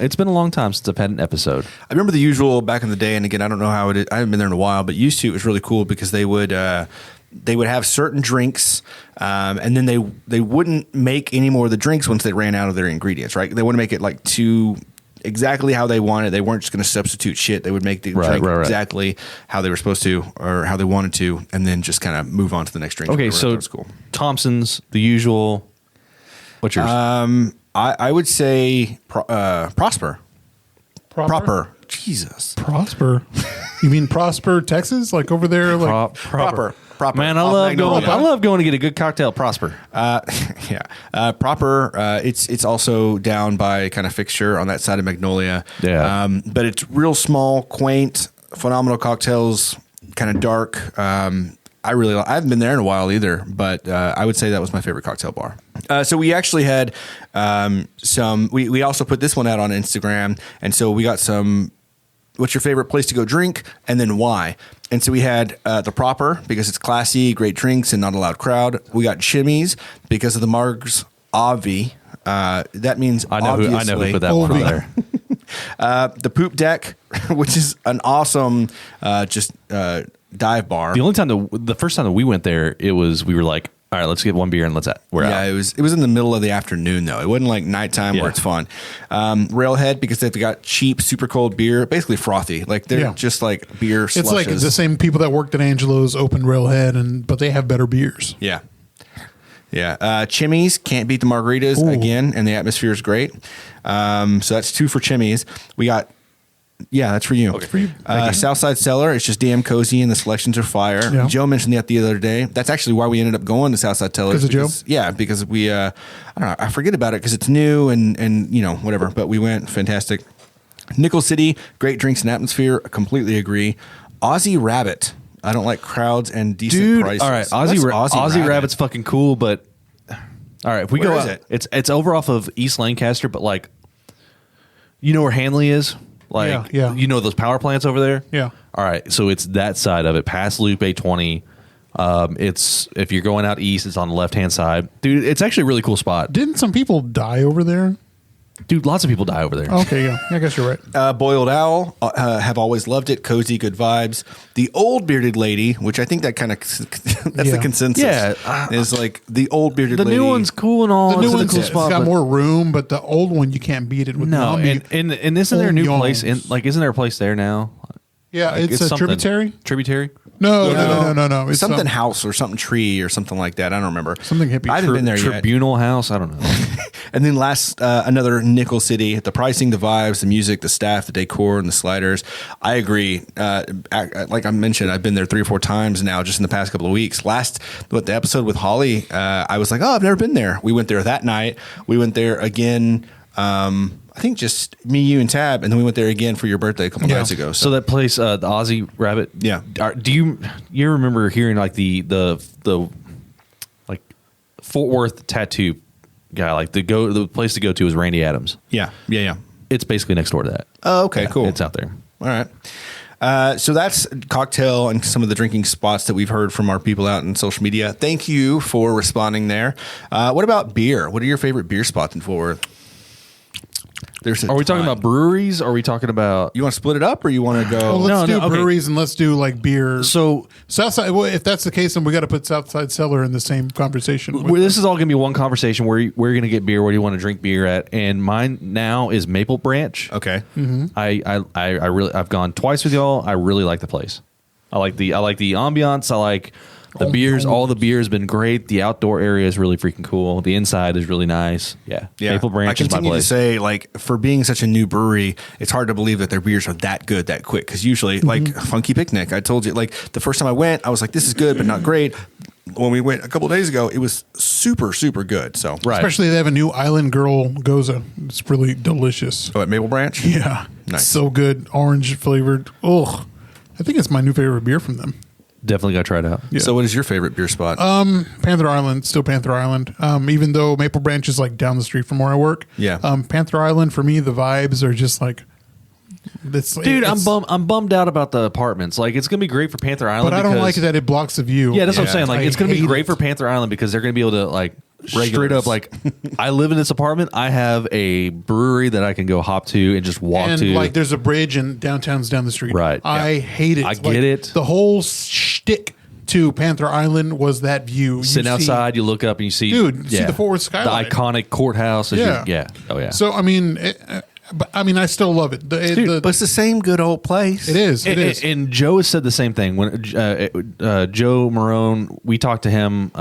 time since I've had an episode. I remember the usual back in the day, and again, I don't know how it is. I haven't been there in a while, but used to. It was really cool because they would have certain drinks, and then they wouldn't make any more of the drinks once they ran out of their ingredients. Right? They wouldn't make it like exactly how they wanted. They weren't just going to substitute shit. They would make the drink exactly how they were supposed to or how they wanted to, and then just kind of move on to the next drink. Okay, so that's cool. Thompson's, the usual. What's yours? I would say Prosper. Proper. Jesus. Prosper. You mean Prosper, Texas? Like over there? Like Proper. Man, I Off love Magnolia. going. I love going to get a good cocktail. Prosper. Yeah. Proper. It's also down by kind of Fixture on that side of Magnolia. Yeah. But it's real small, quaint, phenomenal cocktails, kind of dark. I haven't been there in a while either, but I would say that was my favorite cocktail bar. So we actually had we also put this one out on Instagram, and so we got some. What's your favorite place to go drink, and then why? And so we had the Proper because it's classy, great drinks, and not a loud crowd. We got Chimmy's because of the Margs Avi. That means I know who put that one on there. The Poop Deck, which is an awesome dive bar. The only time the first time that we went there, we were like, all right, let's get one beer and we're out. It was in the middle of the afternoon though. It wasn't like nighttime where it's fun. Railhead, because they've got cheap, super cold beer, basically frothy. Like they're just like beer slushes. It's like the same people that worked at Angelo's opened Railhead, but they have better beers. Yeah. Chimmy's can't beat the margaritas again, and the atmosphere is great. So that's 2 for Chimmy's. We got. Yeah, that's for you. Okay, for you. Southside Cellar, it's just damn cozy and the selections are fire. Yeah. Joe mentioned that the other day. That's actually why we ended up going to Southside Cellar. Because of Joe? Yeah, because we, I don't know, I forget about it because it's new and whatever, but we went. Fantastic. Nickel City, great drinks and atmosphere. Completely agree. Aussie Rabbit. I don't like crowds and decent prices. All right, Aussie Rabbit's fucking cool, but all right, if we Where go is out, it? It's over off of East Lancaster, but like, you know where Hanley is? Like, you know those power plants over there? Yeah. All right, so it's that side of it, past Loop 820. It's if you're going out east, it's on the left hand side, dude. It's actually a really cool spot. Didn't some people die over there? Dude, lots of people die over there. Okay, yeah. I guess you're right. Boiled Owl, have always loved it. Cozy, good vibes. The Old Bearded Lady, which I think that kind of that's the consensus. Yeah, is like the Old Bearded Lady. The new one's cool and all. The new it's a one's cool spot, got but- more room, but the old one you can't beat it with No, Mommy. and isn't there a new Old place? Youngs. Isn't there a place there now? Yeah, Like, it's a something- tributary. Tributary. No. It's something house or something tree or something like that. I don't remember. Something hippie. I haven't been there yet. Tribunal House. I don't know. And then last, another Nickel City. The pricing, the vibes, the music, the staff, the decor, and the sliders. I agree. Like I mentioned, I've been there 3 or 4 times now, just in the past couple of weeks. The episode with Holly, I was like, oh, I've never been there. We went there that night. We went there again. I think just me, you, and Tab, and then we went there again for your birthday a couple nights ago. So that place, the Aussie Rabbit. Yeah. Do you remember hearing like the like Fort Worth tattoo guy? Like the place to go to is Randy Adams. Yeah. It's basically next door to that. Oh, okay, cool. It's out there. All right. So that's cocktail and some of the drinking spots that we've heard from our people out in social media. Thank you for responding there. What about beer? What are your favorite beer spots in Fort Worth? Are we talking about breweries? Or are we talking about? You want to split it up, or you want to go? Well, let's do okay. breweries and let's do like beer. So Southside. Well, if that's the case, then we got to put Southside Cellar in the same conversation. this is all going to be one conversation. Where you're going to get beer? Where do you want to drink beer at? And mine now is Maple Branch. Okay. I've gone twice with y'all. I really like the place. I like the ambiance. I like the beers. All the beer has been great. The outdoor area is really freaking cool. The inside is really nice. Yeah. Maple Branch I is my continue to place. say, like, for being such a new brewery, it's hard to believe that their beers are that good that quick. Because usually, like Funky Picnic, I told you, like the first time I went, I was like, this is good, but not great. When we went a couple of days ago, it was super, super good. So Right. Especially they have a new Island Girl Goza. It's really delicious. Oh, at Maple Branch? Yeah. Nice. So good. Orange flavored. Oh, I think it's my new favorite beer from them. Definitely got to try it out. Yeah. So what is your favorite beer spot? Panther Island, still Panther Island. Even though Maple Branch is like down the street from where I work. Yeah. Panther Island, for me, the vibes are just like, Dude, I'm bummed out about the apartments. Like, it's gonna be great for Panther Island, but I don't because- like that it blocks the view. Yeah, that's what I'm saying. Like, I it's gonna be hate great it. for Panther Island because they're gonna be able to like straight Regulars. up like, I live in this apartment. I have a brewery that I can go hop to and just walk And to. like, there's a bridge and downtown's down the street. Right. I hate it. I Like, get it. The whole shtick to Panther Island was that view. You sitting see- outside, you look up and you see, Dude, see the Fort Worth skyline. the iconic courthouse. Yeah. Oh yeah. So I mean, but I mean, I still love it. But it's the same good old place. It is. It is. And Joe has said the same thing. When Joe Marone, we talked to him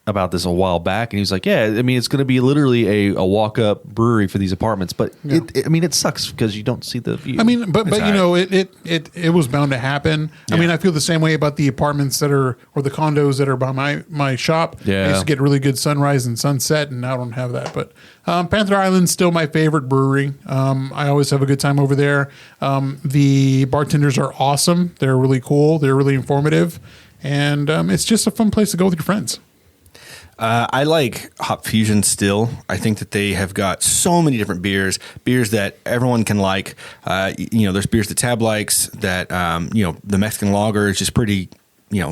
about this a while back, and he was like, "Yeah, I mean, it's going to be literally a walk-up brewery for these apartments." But it sucks because you don't see the view. I mean, but you know, it was bound to happen. I mean, I feel the same way about the apartments that are or the condos that are by my shop. Yeah. I used to get really good sunrise and sunset, and now I don't have that. But Panther Island's still my favorite brewery. I always have a good time over there. The bartenders are awesome. They're really cool. They're really informative, and it's just a fun place to go with your friends. I like Hop Fusion still. I think that they have got so many different beers that everyone can like. There's beers that Tab likes, that, the Mexican lager is just pretty,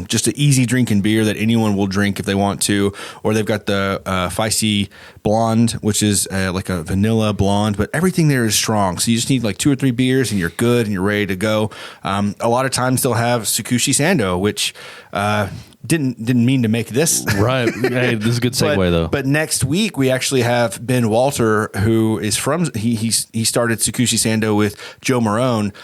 just an easy drinking beer that anyone will drink if they want to. Or they've got the Feisty Blonde, which is like a vanilla blonde, but everything there is strong. So you just need like 2 or 3 beers and you're good and you're ready to go. A lot of times they'll have Tsukushi Sando, which didn't mean to make this. Right. Hey, this is a good segue though. But next week we actually have Ben Walter, who is from he started Tsukushi Sando with Joe Marone.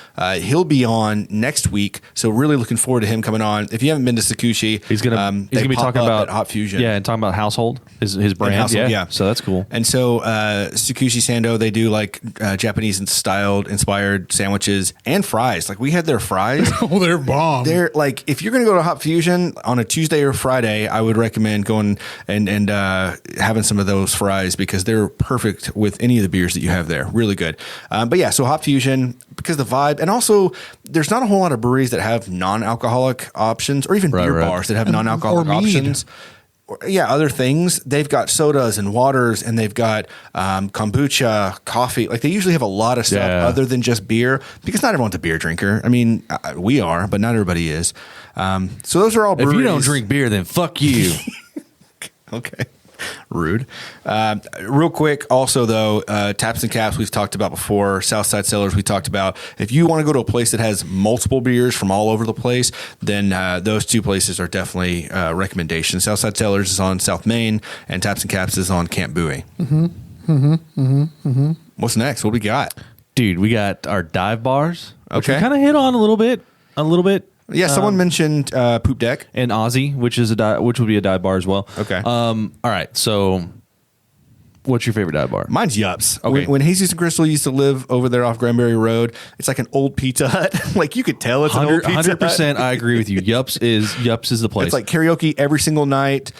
He'll be on next week, so really looking forward to him coming on. If you haven't been to Tsukushi, he's gonna be talking about Hot Fusion. Yeah, and talking about Household, his brand. Household, yeah. So that's cool. And so Tsukushi Sando, they do like Japanese inspired sandwiches and fries. Like we had their fries. Oh, they're bomb. They're like, if you're going to go to Hot Fusion on a Tuesday or Friday, I would recommend going and having some of those fries because they're perfect with any of the beers that you have there. Really good. But yeah, so Hot Fusion, because the vibe, and also there's not a whole lot of breweries that have non-alcoholic options or even beer bars that have non-alcoholic options. Yeah, other things. They've got sodas and waters, and they've got kombucha, coffee. Like they usually have a lot of stuff other than just beer, because not everyone's a beer drinker. I mean, we are, but not everybody is. So those are all breweries. If you don't drink beer, then fuck you. Okay. Rude. Real quick, also though, Taps and Caps we've talked about before. Southside Cellars we talked about. If you want to go to a place that has multiple beers from all over the place, then those two places are definitely recommendations. Southside Cellars is on South Main, and Taps and Caps is on Camp Bowie. What's next? What we got? Dude, we got our dive bars, which we Okay. kind of hit on a little bit. Yeah, someone mentioned Poop Deck. And Aussie, which would be a dive bar as well. Okay. All right. So, what's your favorite dive bar? Mine's Yups. Okay. When Jesus and Crystal used to live over there off Granbury Road, it's like an old Pizza Hut. Like you could tell it's an old Pizza Hut. 100%. I agree with you. Yups is the place. It's like karaoke every single night.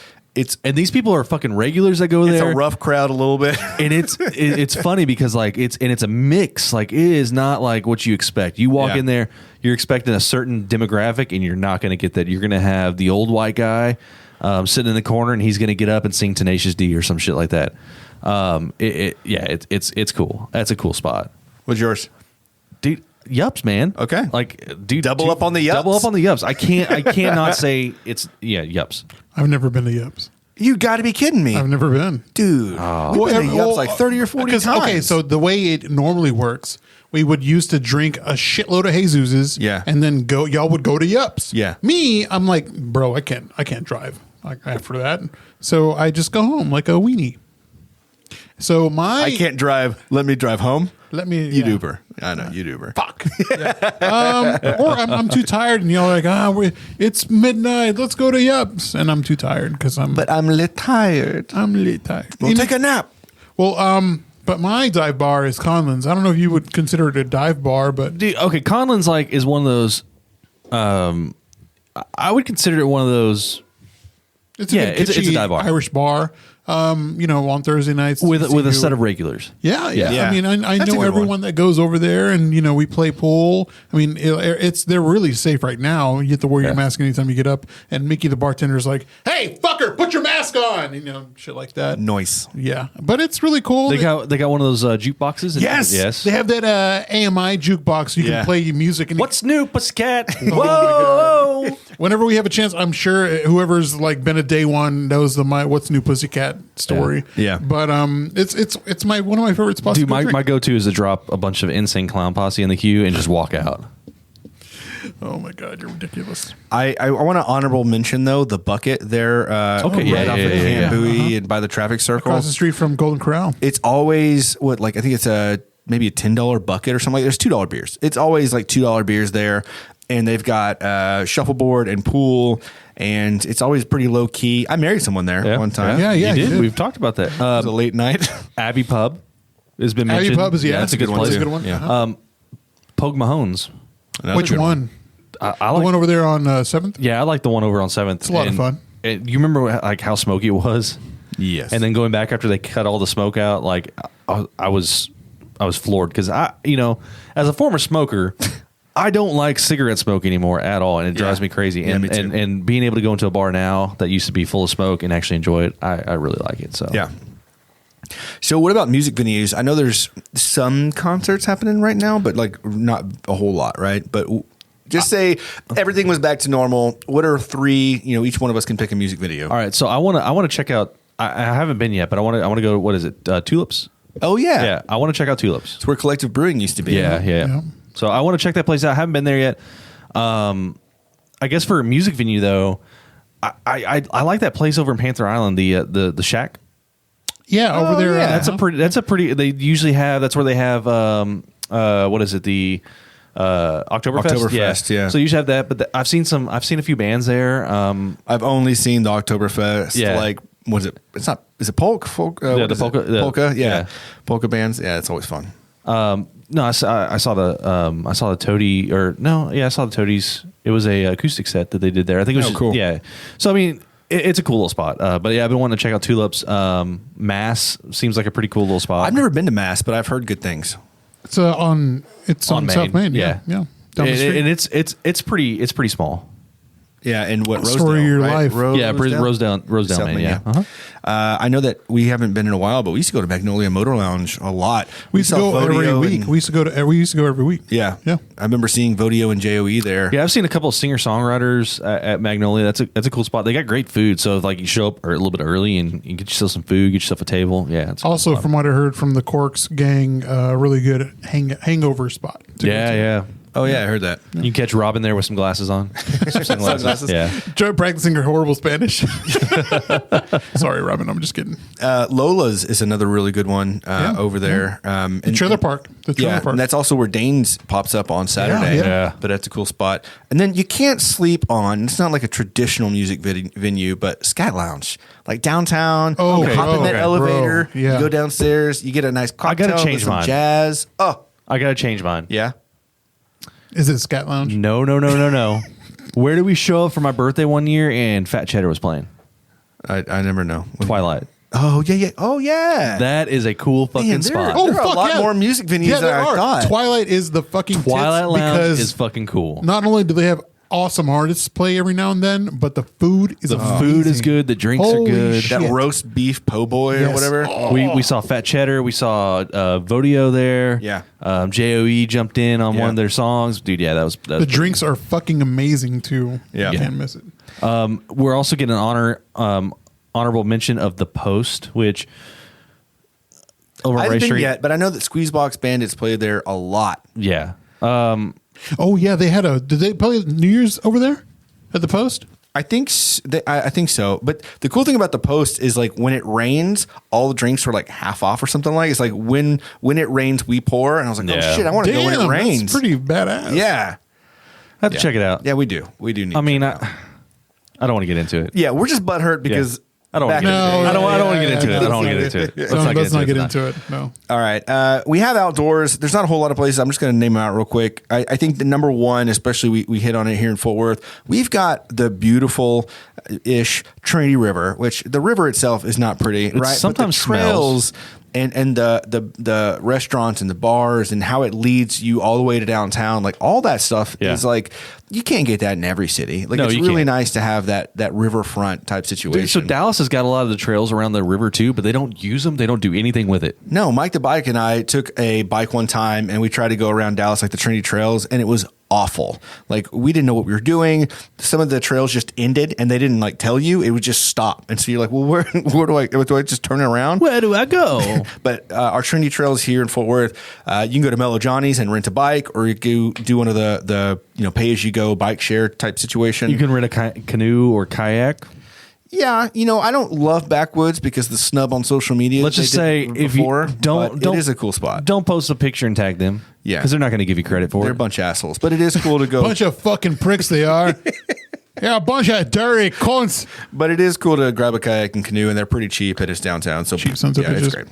And these people are fucking regulars that go there. It's a rough crowd a little bit. And it's funny because like it's a mix. Like it is not like what you expect. You walk in there, you're expecting a certain demographic, and you're not going to get that. You're going to have the old white guy sitting in the corner, and he's going to get up and sing Tenacious D or some shit like that. It's cool. That's a cool spot. What's yours? Dude, Yups, man. Okay. Like, dude, Double up on the Yups. Double up on the Yups. I cannot say it's Yups. I've never been to Yups. You got to be kidding me. I've never been. Dude. We've been to Yups like 30 or 40 times. Okay, so the way it normally works, we would used to drink a shitload of Jesus's, and then y'all would go to Yups. Yeah. Me, I'm like, bro, I can't drive after that. So I just go home like a weenie. So I can't drive. Let me drive home. Let me. YouTuber. I know, YouTuber. Fuck. Or I'm too tired, and y'all are like, it's midnight. Let's go to Yups, and I'm too tired because But I'm lit tired. We'll take a nap. Well, but my dive bar is Conlon's. I don't know if you would consider it a dive bar, but Dude, okay, Conlon's is one of those. I would consider it one of those it's a dive bar. Irish bar. On Thursday nights with a set of regulars. Yeah. Yeah. I mean, I That's a know good everyone one. that goes over there, and we play pool. I mean, they're really safe right now. You have to wear your mask anytime you get up. And Mickey, the bartender, is like, "Hey, fucker, put your mask on," shit like that. Noise. Yeah, but it's really cool. They got one of those jukeboxes. Yes. They have that AMI jukebox. You can play music. And What's new, Pussycat? Oh, whoa! Whenever we have a chance, I'm sure whoever's been a day one knows the What's New Pussycat story. Yeah. But it's one of my favorite spots. Dude, to go my drink. go-to is to drop a bunch of Insane Clown Posse in the queue and just walk out. Oh my God, you're ridiculous. I want to honorable mention though the bucket there. Right off of Camp Bowie and by the traffic circle Across the street from Golden Corral. It's always I think it's maybe a $10 bucket or something. There's $2 beers. It's always like $2 beers there, and they've got shuffleboard and pool, and it's always pretty low key. I married someone there one time. Yeah, you you did. We've talked about that. It was a late night. Abbey Pub has been mentioned. Abbey Pub is that's a good place. That's a good one. Yeah. Pogue Mahone's. Which one? I The like one over there on 7th? Yeah, I like the one over on 7th. It's a lot of fun. And you remember how smoky it was? Yes. And then going back after they cut all the smoke out, I was floored because as a former smoker, I don't like cigarette smoke anymore at all, and it drives me crazy. Yeah, And, me too. and being able to go into a bar now that used to be full of smoke and actually enjoy it, I really like it. So Yeah. So what about music venues? I know there's some concerts happening right now, but not a whole lot, right? But just say everything was back to normal. What are 3? Each one of us can pick a music video. All right, so I want to check out. I haven't been yet, but I want to go. What is it? Tulips. Oh yeah, Yeah, I want to check out Tulips. It's where Collective Brewing used to be. Yeah. So I want to check that place out. I haven't been there yet. I guess for a music venue though, I like that place over in Panther Island, the Shack. Yeah, over there. yeah. That's a pretty. They usually have. That's where they have. What is it? The Oktoberfest. Yeah. So you usually have that. But I've seen a few bands there. I've only seen the Oktoberfest. Yeah. Like, was it? It's not. Is it folk? Yeah, what the is it? polka- Polka. Yeah. yeah. Polka bands. Yeah, it's always fun. No, I saw the Toady I saw the Toadies. It was a acoustic set that they did there. I think it was cool. Yeah. So I mean, it's a cool little spot. But yeah, I've been wanting to check out Tulips. Mass seems like a pretty cool little spot. I've never been to Mass, but I've heard good things. It's on On Main, South Main. yeah. Yeah. Down the street. and it's pretty small. Yeah, and what Story of your life. Rosedale South Main. Main, Yeah. yeah. I know that we haven't been in a while, but we used to go to Magnolia Motor Lounge a lot. we used to saw go every Vodeo week. and- We used to go every week. Yeah, Yeah. I remember seeing Vodeo and JOE there. Yeah, I've seen a couple of singer songwriters at Magnolia. That's a cool spot. They got great food, so if, like, you show up a little bit early and you get yourself some food, get yourself a table. Yeah, it's a cool Also, spot. from what I heard from the Corks gang, really good hangover spot. to go to. yeah. Oh yeah, I heard that. You can catch Robin there with some glasses on. Sunglasses. Yeah. Try practicing her horrible Spanish. Sorry, Robin. I'm just kidding. Lola's is another really good one over there. The trailer park. The trailer Yeah, park. and that's also where Dane's pops up on Saturday. yeah. But that's a cool spot. And then you can't sleep on, it's not like a traditional music venue, but Scat Lounge. Like downtown, Oh, you hop in that okay. elevator, Bro, yeah. you go downstairs, you get a nice cocktail, gotta change with some mine. jazz. Oh, I got to change mine. yeah. Is it Scat Lounge? No. Where did we show up for my birthday one year and Fat Cheddar was playing? I never know. Twilight. Oh, yeah. Oh, yeah. That is a cool fucking Man, spot. there are a lot more music venues than I thought. Twilight is the fucking Twilight tits Lounge because is fucking cool. not only do they have awesome artists play every now and then, but the food is The food is good. The drinks Holy are good. shit. That roast beef po' boy or Yes. whatever. Oh. We saw Fat Cheddar. We saw Vodeo there. Yeah. JOE jumped in on Yeah. one of their songs. Dude, yeah, that was The drinks are fucking amazing too. Yeah. You can't miss it. We're also getting an honorable mention of The Post, which over I Ray haven't been Street. yet, but I know that Squeezebox Bandits played there a lot. Yeah. Oh yeah, did they play New Year's over there at the Post? I think I think so. But the cool thing about the Post is like when it rains, all the drinks were like half off or something like. It's like when it rains, we pour. And I was like, Yeah. oh shit, I want to go when it rains. That's pretty badass. Yeah, I have to check it out. yeah, we do. We do need. I mean, to check it out. I don't want to get into it. yeah, we're just butthurt because I don't want back to in get the into day- it. I don't want to get yeah, into it. I don't want to get into it. Let's not get tonight. into it. No. All right. We have outdoors. There's not a whole lot of places. I'm just going to name them out real quick. I think the number one, especially we hit on it here in Fort Worth, we've got the beautiful-ish Trinity River, which the river itself is not pretty, right? sometimes but the trails and the restaurants and the bars and how it leads you all the way to downtown, like all that stuff Yeah. is like, you can't get that in every city. Like No, it's you really can't. nice to have that riverfront type situation. Dude, so Dallas has got a lot of the trails around the river too, but they don't use them. They don't do anything with it. No, Mike the Bike and I took a bike one time and we tried to go around Dallas, like the Trinity Trails, and it was awful. Like we didn't know what we were doing. Some of the trails just ended and they didn't like tell you. It would just stop. And so you're like, well, where do I just turn around? Where do I go? But our Trinity Trails here in Fort Worth, you can go to Mellow Johnny's and rent a bike, or you can do one of the pay as you go bike share type situation. You can rent a canoe or kayak. Yeah, I don't love backwoods because the snub on social media. Let's just they say did if you before, don't, but it is a cool spot. Don't post a picture and tag them. Yeah. because they're not going to give you credit for They're a it. bunch of assholes, but it is cool to go. Bunch of fucking pricks they are. Yeah, a bunch of dirty cunts. But it is cool to grab a kayak and canoe, and they're pretty cheap at its downtown. So Cheap sons of yeah, it's bitches. great.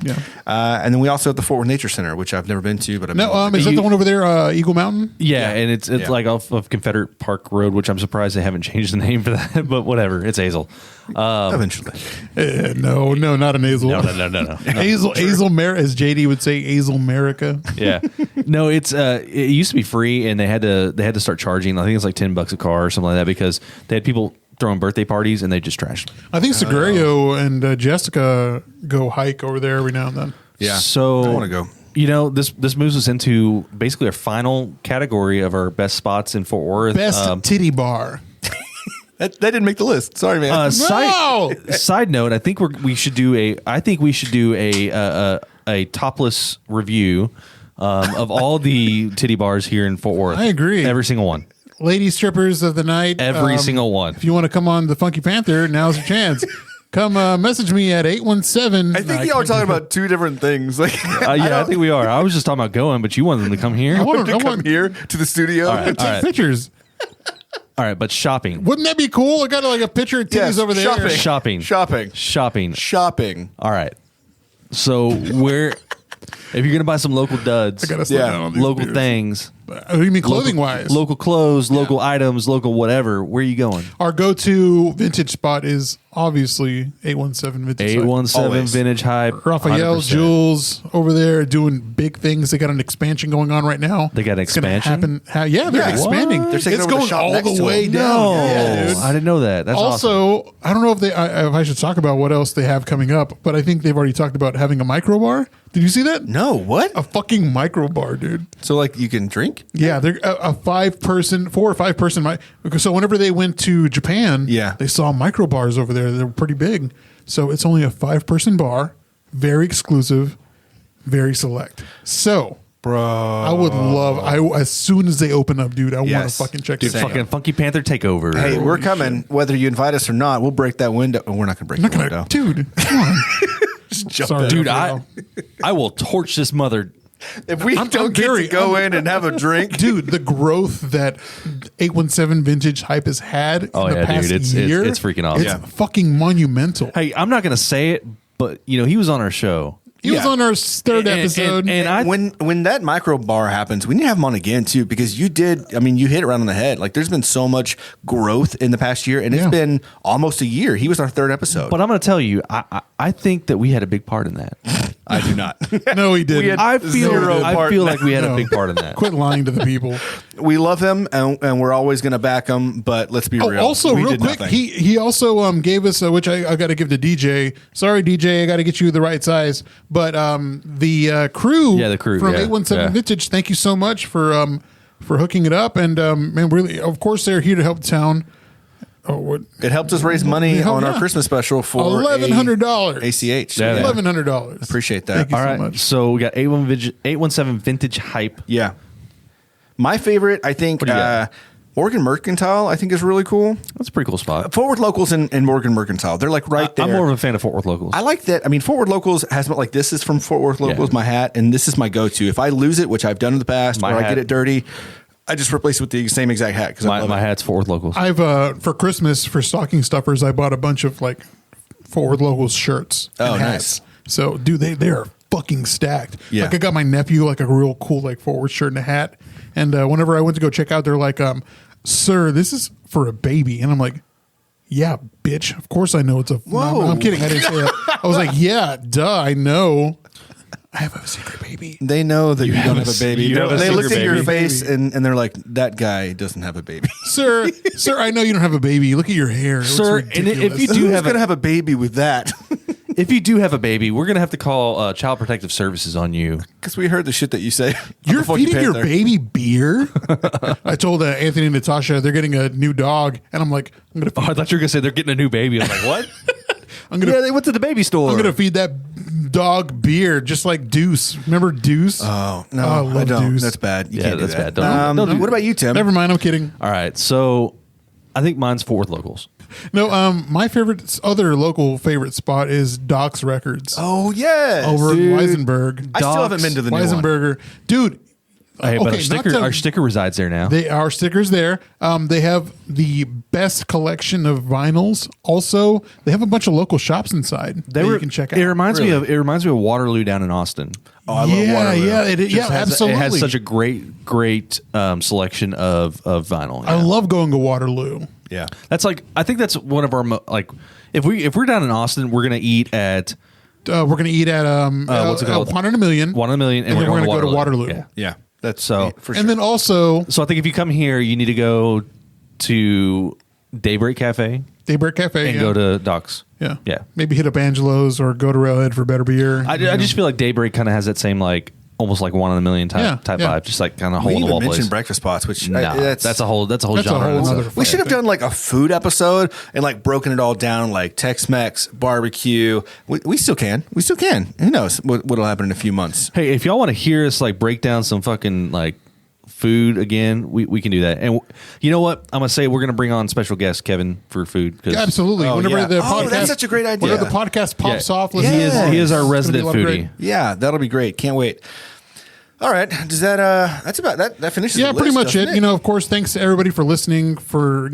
Yeah. And then we also have the Fort Worth Nature Center, which I've never been to, but I've No, been is that the one over there, Eagle Mountain? Yeah, and it's Yeah. like off of Confederate Park Road, which I'm surprised they haven't changed the name for that. But whatever, it's Hazel. eventually. No, not an Hazel. No. Hazel as JD would say, Hazel America. Yeah, no, it used to be free, and they had to start charging. I think it's like $10 a car or something like that because they had people throwing birthday parties and they just trashed. I think Segrerio and Jessica go hike over there every now and then. Yeah. So I want to go. This moves us into basically our final category of our best spots in Fort Worth. Best titty bar. That didn't make the list. Sorry, man. Side note, I think we should do a topless review of all the titty bars here in Fort Worth. I agree. Every single one. lady strippers of the night. Every single one. If you want to come on the Funky Panther, now's your chance. Come message me at 817. I think y'all are talking about two different things. Like, I think we are. I was just talking about going, but you wanted them to come here. I want to come here to the studio. All right. take pictures. All right, but shopping. Wouldn't that be cool? I got like a picture of titties Yes, over there. Shopping. All right. So if you're gonna buy some local duds, I gotta slow down on these local beers. things, Oh, you mean clothing wise? local clothes, local items, local whatever. Where are you going? Our go-to vintage spot is obviously 817 Vintage. 817 Always. Vintage Hype. Raphael 100%. Jules over there doing big things. They got an expansion going on right now. They got an It's gonna expansion? happen. Yeah, they're Yeah. expanding. What? They're taking It's over the going shop all next the to way them. down. No, Yeah, dude. I didn't know that. That's awesome. Also, I don't know if I should talk about what else they have coming up, but I think they've already talked about having a micro bar. Did you see that? No, what? A fucking micro bar, dude. So like you can drink? Yeah, they're a 4 or 5 person. So whenever they went to Japan, Yeah. they saw micro bars over there. They're pretty big. So it's only a 5-person bar, very exclusive, very select. So, Bro. I would love. as soon as they open up, dude, I want to Yes. fucking check Dude, this out. Fucking Funky Panther takeover. Hey, we're coming. Whether you invite us or not, we'll break that window. We're not going to break I'm not the gonna, window. dude. Come on, Sorry, dude, Raphael. I will torch this mother. If we I'm don't get very- to go I'm- in and have a drink, dude, the growth that 817 Vintage Hype has had in the past dude, it's year, freaking awesome. It's fucking monumental. Hey, I'm not gonna say it, but he was on our show. He was on our third And- episode. and I when that micro bar happens, we need to have him on again too, because you hit it right on the head. Like there's been so much growth in the past year, and it's Yeah. been almost a year. He was our third episode. But I'm gonna tell you, I think that we had a big part in that. I do not. No, he didn't. I feel Zero part in like we had No. a big part in that. Quit lying to the people. We love him, and we're always going to back him. But let's be Oh, real. also, We real did quick, nothing. he also gave us, which I got to give to DJ. Sorry, DJ, I got to get you the right size. But the crew, Yeah, the crew, from yeah, 817 yeah. Vintage, thank you so much for hooking it up. And man, really, of course, they're here to help the town. Oh, what? It helped us raise money Yeah, on our yeah. Christmas special for $1,100. ACH. Yeah, yeah. $1,100. Appreciate that. Thank you All so right, much. so we got 817 Vintage Hype. Yeah. My favorite, I think, What do you got? Morgan Mercantile, I think is really cool. That's a pretty cool spot. Fort Worth Locals and Morgan Mercantile, they're like right there. I'm more of a fan of Fort Worth locals. I like that. I mean, Fort Worth Locals has like this is from Fort Worth Locals, Yeah. my hat, and this is my go-to. If I lose it, which I've done in the past, My or I hat. get it dirty, I just replace it with the same exact hat because I my love it. hat's Fort Worth locals. I've for Christmas for stocking stuffers, I bought a bunch of like Forward Locals shirts. Oh, and hats. So, dude, they are fucking stacked. Yeah. Like I got my nephew like a real cool like Forward shirt and a hat, and whenever I went to go check out, they're like, "Sir, this is for a baby," and I'm like, "Yeah, bitch. Of course I know it's a." Whoa. No, I'm kidding. I didn't say that. I was like, "Yeah, duh, I know. I have a secret baby." They know that you don't have a baby. you have a They secret look at your baby. face and they're like, that guy doesn't have a baby. Sir, I know you don't have a baby. Look at your hair. It Sir, looks and if ridiculous. you do Who's have going to have a baby with that? if you do have a baby, we're gonna have to call Child Protective Services on you. Because we heard the shit that you say. on You're the Funky feeding your Panther. baby beer? I told Anthony and Natasha they're getting a new dog, and I'm like, I'm gonna, Oh, I thought you were gonna say they're getting a new baby. I'm like, what? I'm gonna, Yeah, they went to the baby store. I'm gonna feed that dog beer just like Deuce. Remember Deuce? Oh, no, I I love don't. Deuce. That's bad. You Yeah, can't do that's that. bad. Don't do what about you, Tim? Never mind. I'm kidding. All right, so I think mine's Fort Worth locals. No, my other local favorite spot is Doc's Records Oh, yeah. over in Weisenberg. I still haven't been to the new one. Weisenberger, dude. Hey, but okay, our sticker resides there now. Our stickers there. They have the best collection of vinyls. Also, they have a bunch of local shops inside that you can check out. It reminds me of Waterloo down in Austin. Oh, I love yeah, Waterloo. yeah, absolutely. It has such a great selection of vinyl. I Yeah. love going to Waterloo. Yeah. That's like I think that's one of our if we're down in Austin, we're gonna eat at We're gonna eat at what's it called? One in a Million. 1 in a Million, And then we're gonna go to Waterloo. Yeah. Yeah. That's So for sure. And then also So I think if you come here, you need to go to Daybreak Cafe Daybreak Cafe and yeah. go to Doc's. yeah. Yeah. Maybe hit up Angelo's or go to Railhead for better beer. I just feel like Daybreak kind of has that same like almost like 1 in a million type Yeah. vibe, just like kind of we hole in the even wall mentioned place. breakfast spots, which Nah, that's a whole That's a genre. whole in itself. nother we should have thing. done like a food episode and like broken it all down, like Tex-Mex, barbecue. We still can. We still can. Who knows what'll happen in a few months? Hey, if y'all want to hear us like break down some fucking like food again, we can do that. And you know what? I'm gonna say we're gonna bring on special guest Kevin for food. Yeah, absolutely. Oh, Whenever yeah. the Oh, podcast, that's such a great idea. Whenever the podcast pops off, let's he is our it's resident gonna be a lot of foodie. great- Yeah, that'll be great. Can't wait. All right, does that that's about that finishes Yeah, the pretty list, much doesn't it. You know, of course, thanks to everybody for listening, for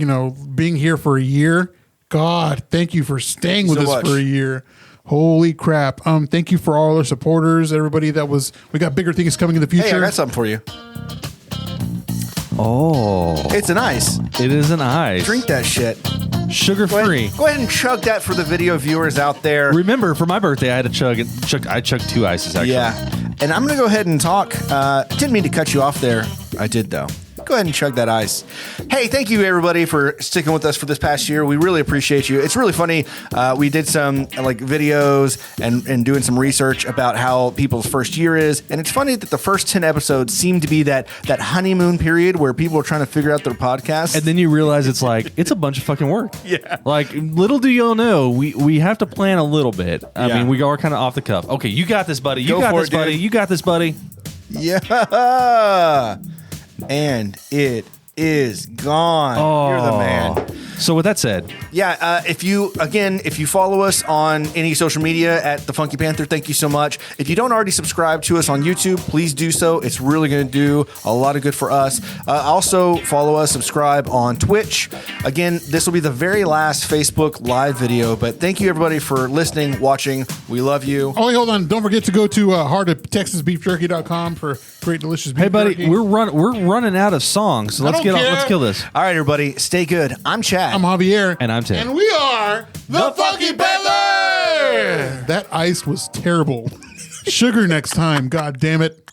being here for a year. God, thank you for staying with So us much. for a year. Holy crap! Thank you for all our supporters, everybody that was. We got bigger things coming in the future. Hey, I got something for you. Oh, It's an ice. it is an ice. Drink that shit. Sugar Go free. ahead, go ahead and chug that for the video viewers out there. Remember, for my birthday, I had to I chugged 2 ices actually. Yeah. And I'm going to go ahead and talk. Didn't mean to cut you off there. I did, though. Go ahead and chug that ice. Hey, thank you, everybody, for sticking with us for this past year. We really appreciate you. It's really funny. We did some videos and doing some research about how people's first year is. And it's funny that the first 10 episodes seem to be that honeymoon period where people are trying to figure out their podcast. And then you realize it's a bunch of fucking work. Yeah. Like, little do y'all know, we have to plan a little bit. I Yeah. mean, we are kind of off the cuff. Okay, you got this, buddy. You Go got for this, it, dude. buddy. You got this, buddy. Yeah. And it is gone. You're the man. So with that said, Yeah, if you follow us on any social media at The Funky Panther, thank you so much. If you don't already subscribe to us on YouTube, please do so. It's really going to do a lot of good for us. Also, follow us, subscribe on Twitch. Again, this will be the very last Facebook live video, but thank you, everybody, for listening, watching. We love you. Oh, wait, hold on! Don't forget to go to heartoftexasbeefjerky.com for great, delicious beef hey buddy, jerky. we're running out of songs. So let's don't care. let's kill this. All right, everybody, stay good. I'm Chad. I'm Javier, And I'm Ted. and we are the Funky Panther. That ice was terrible. Sugar next time. God damn it.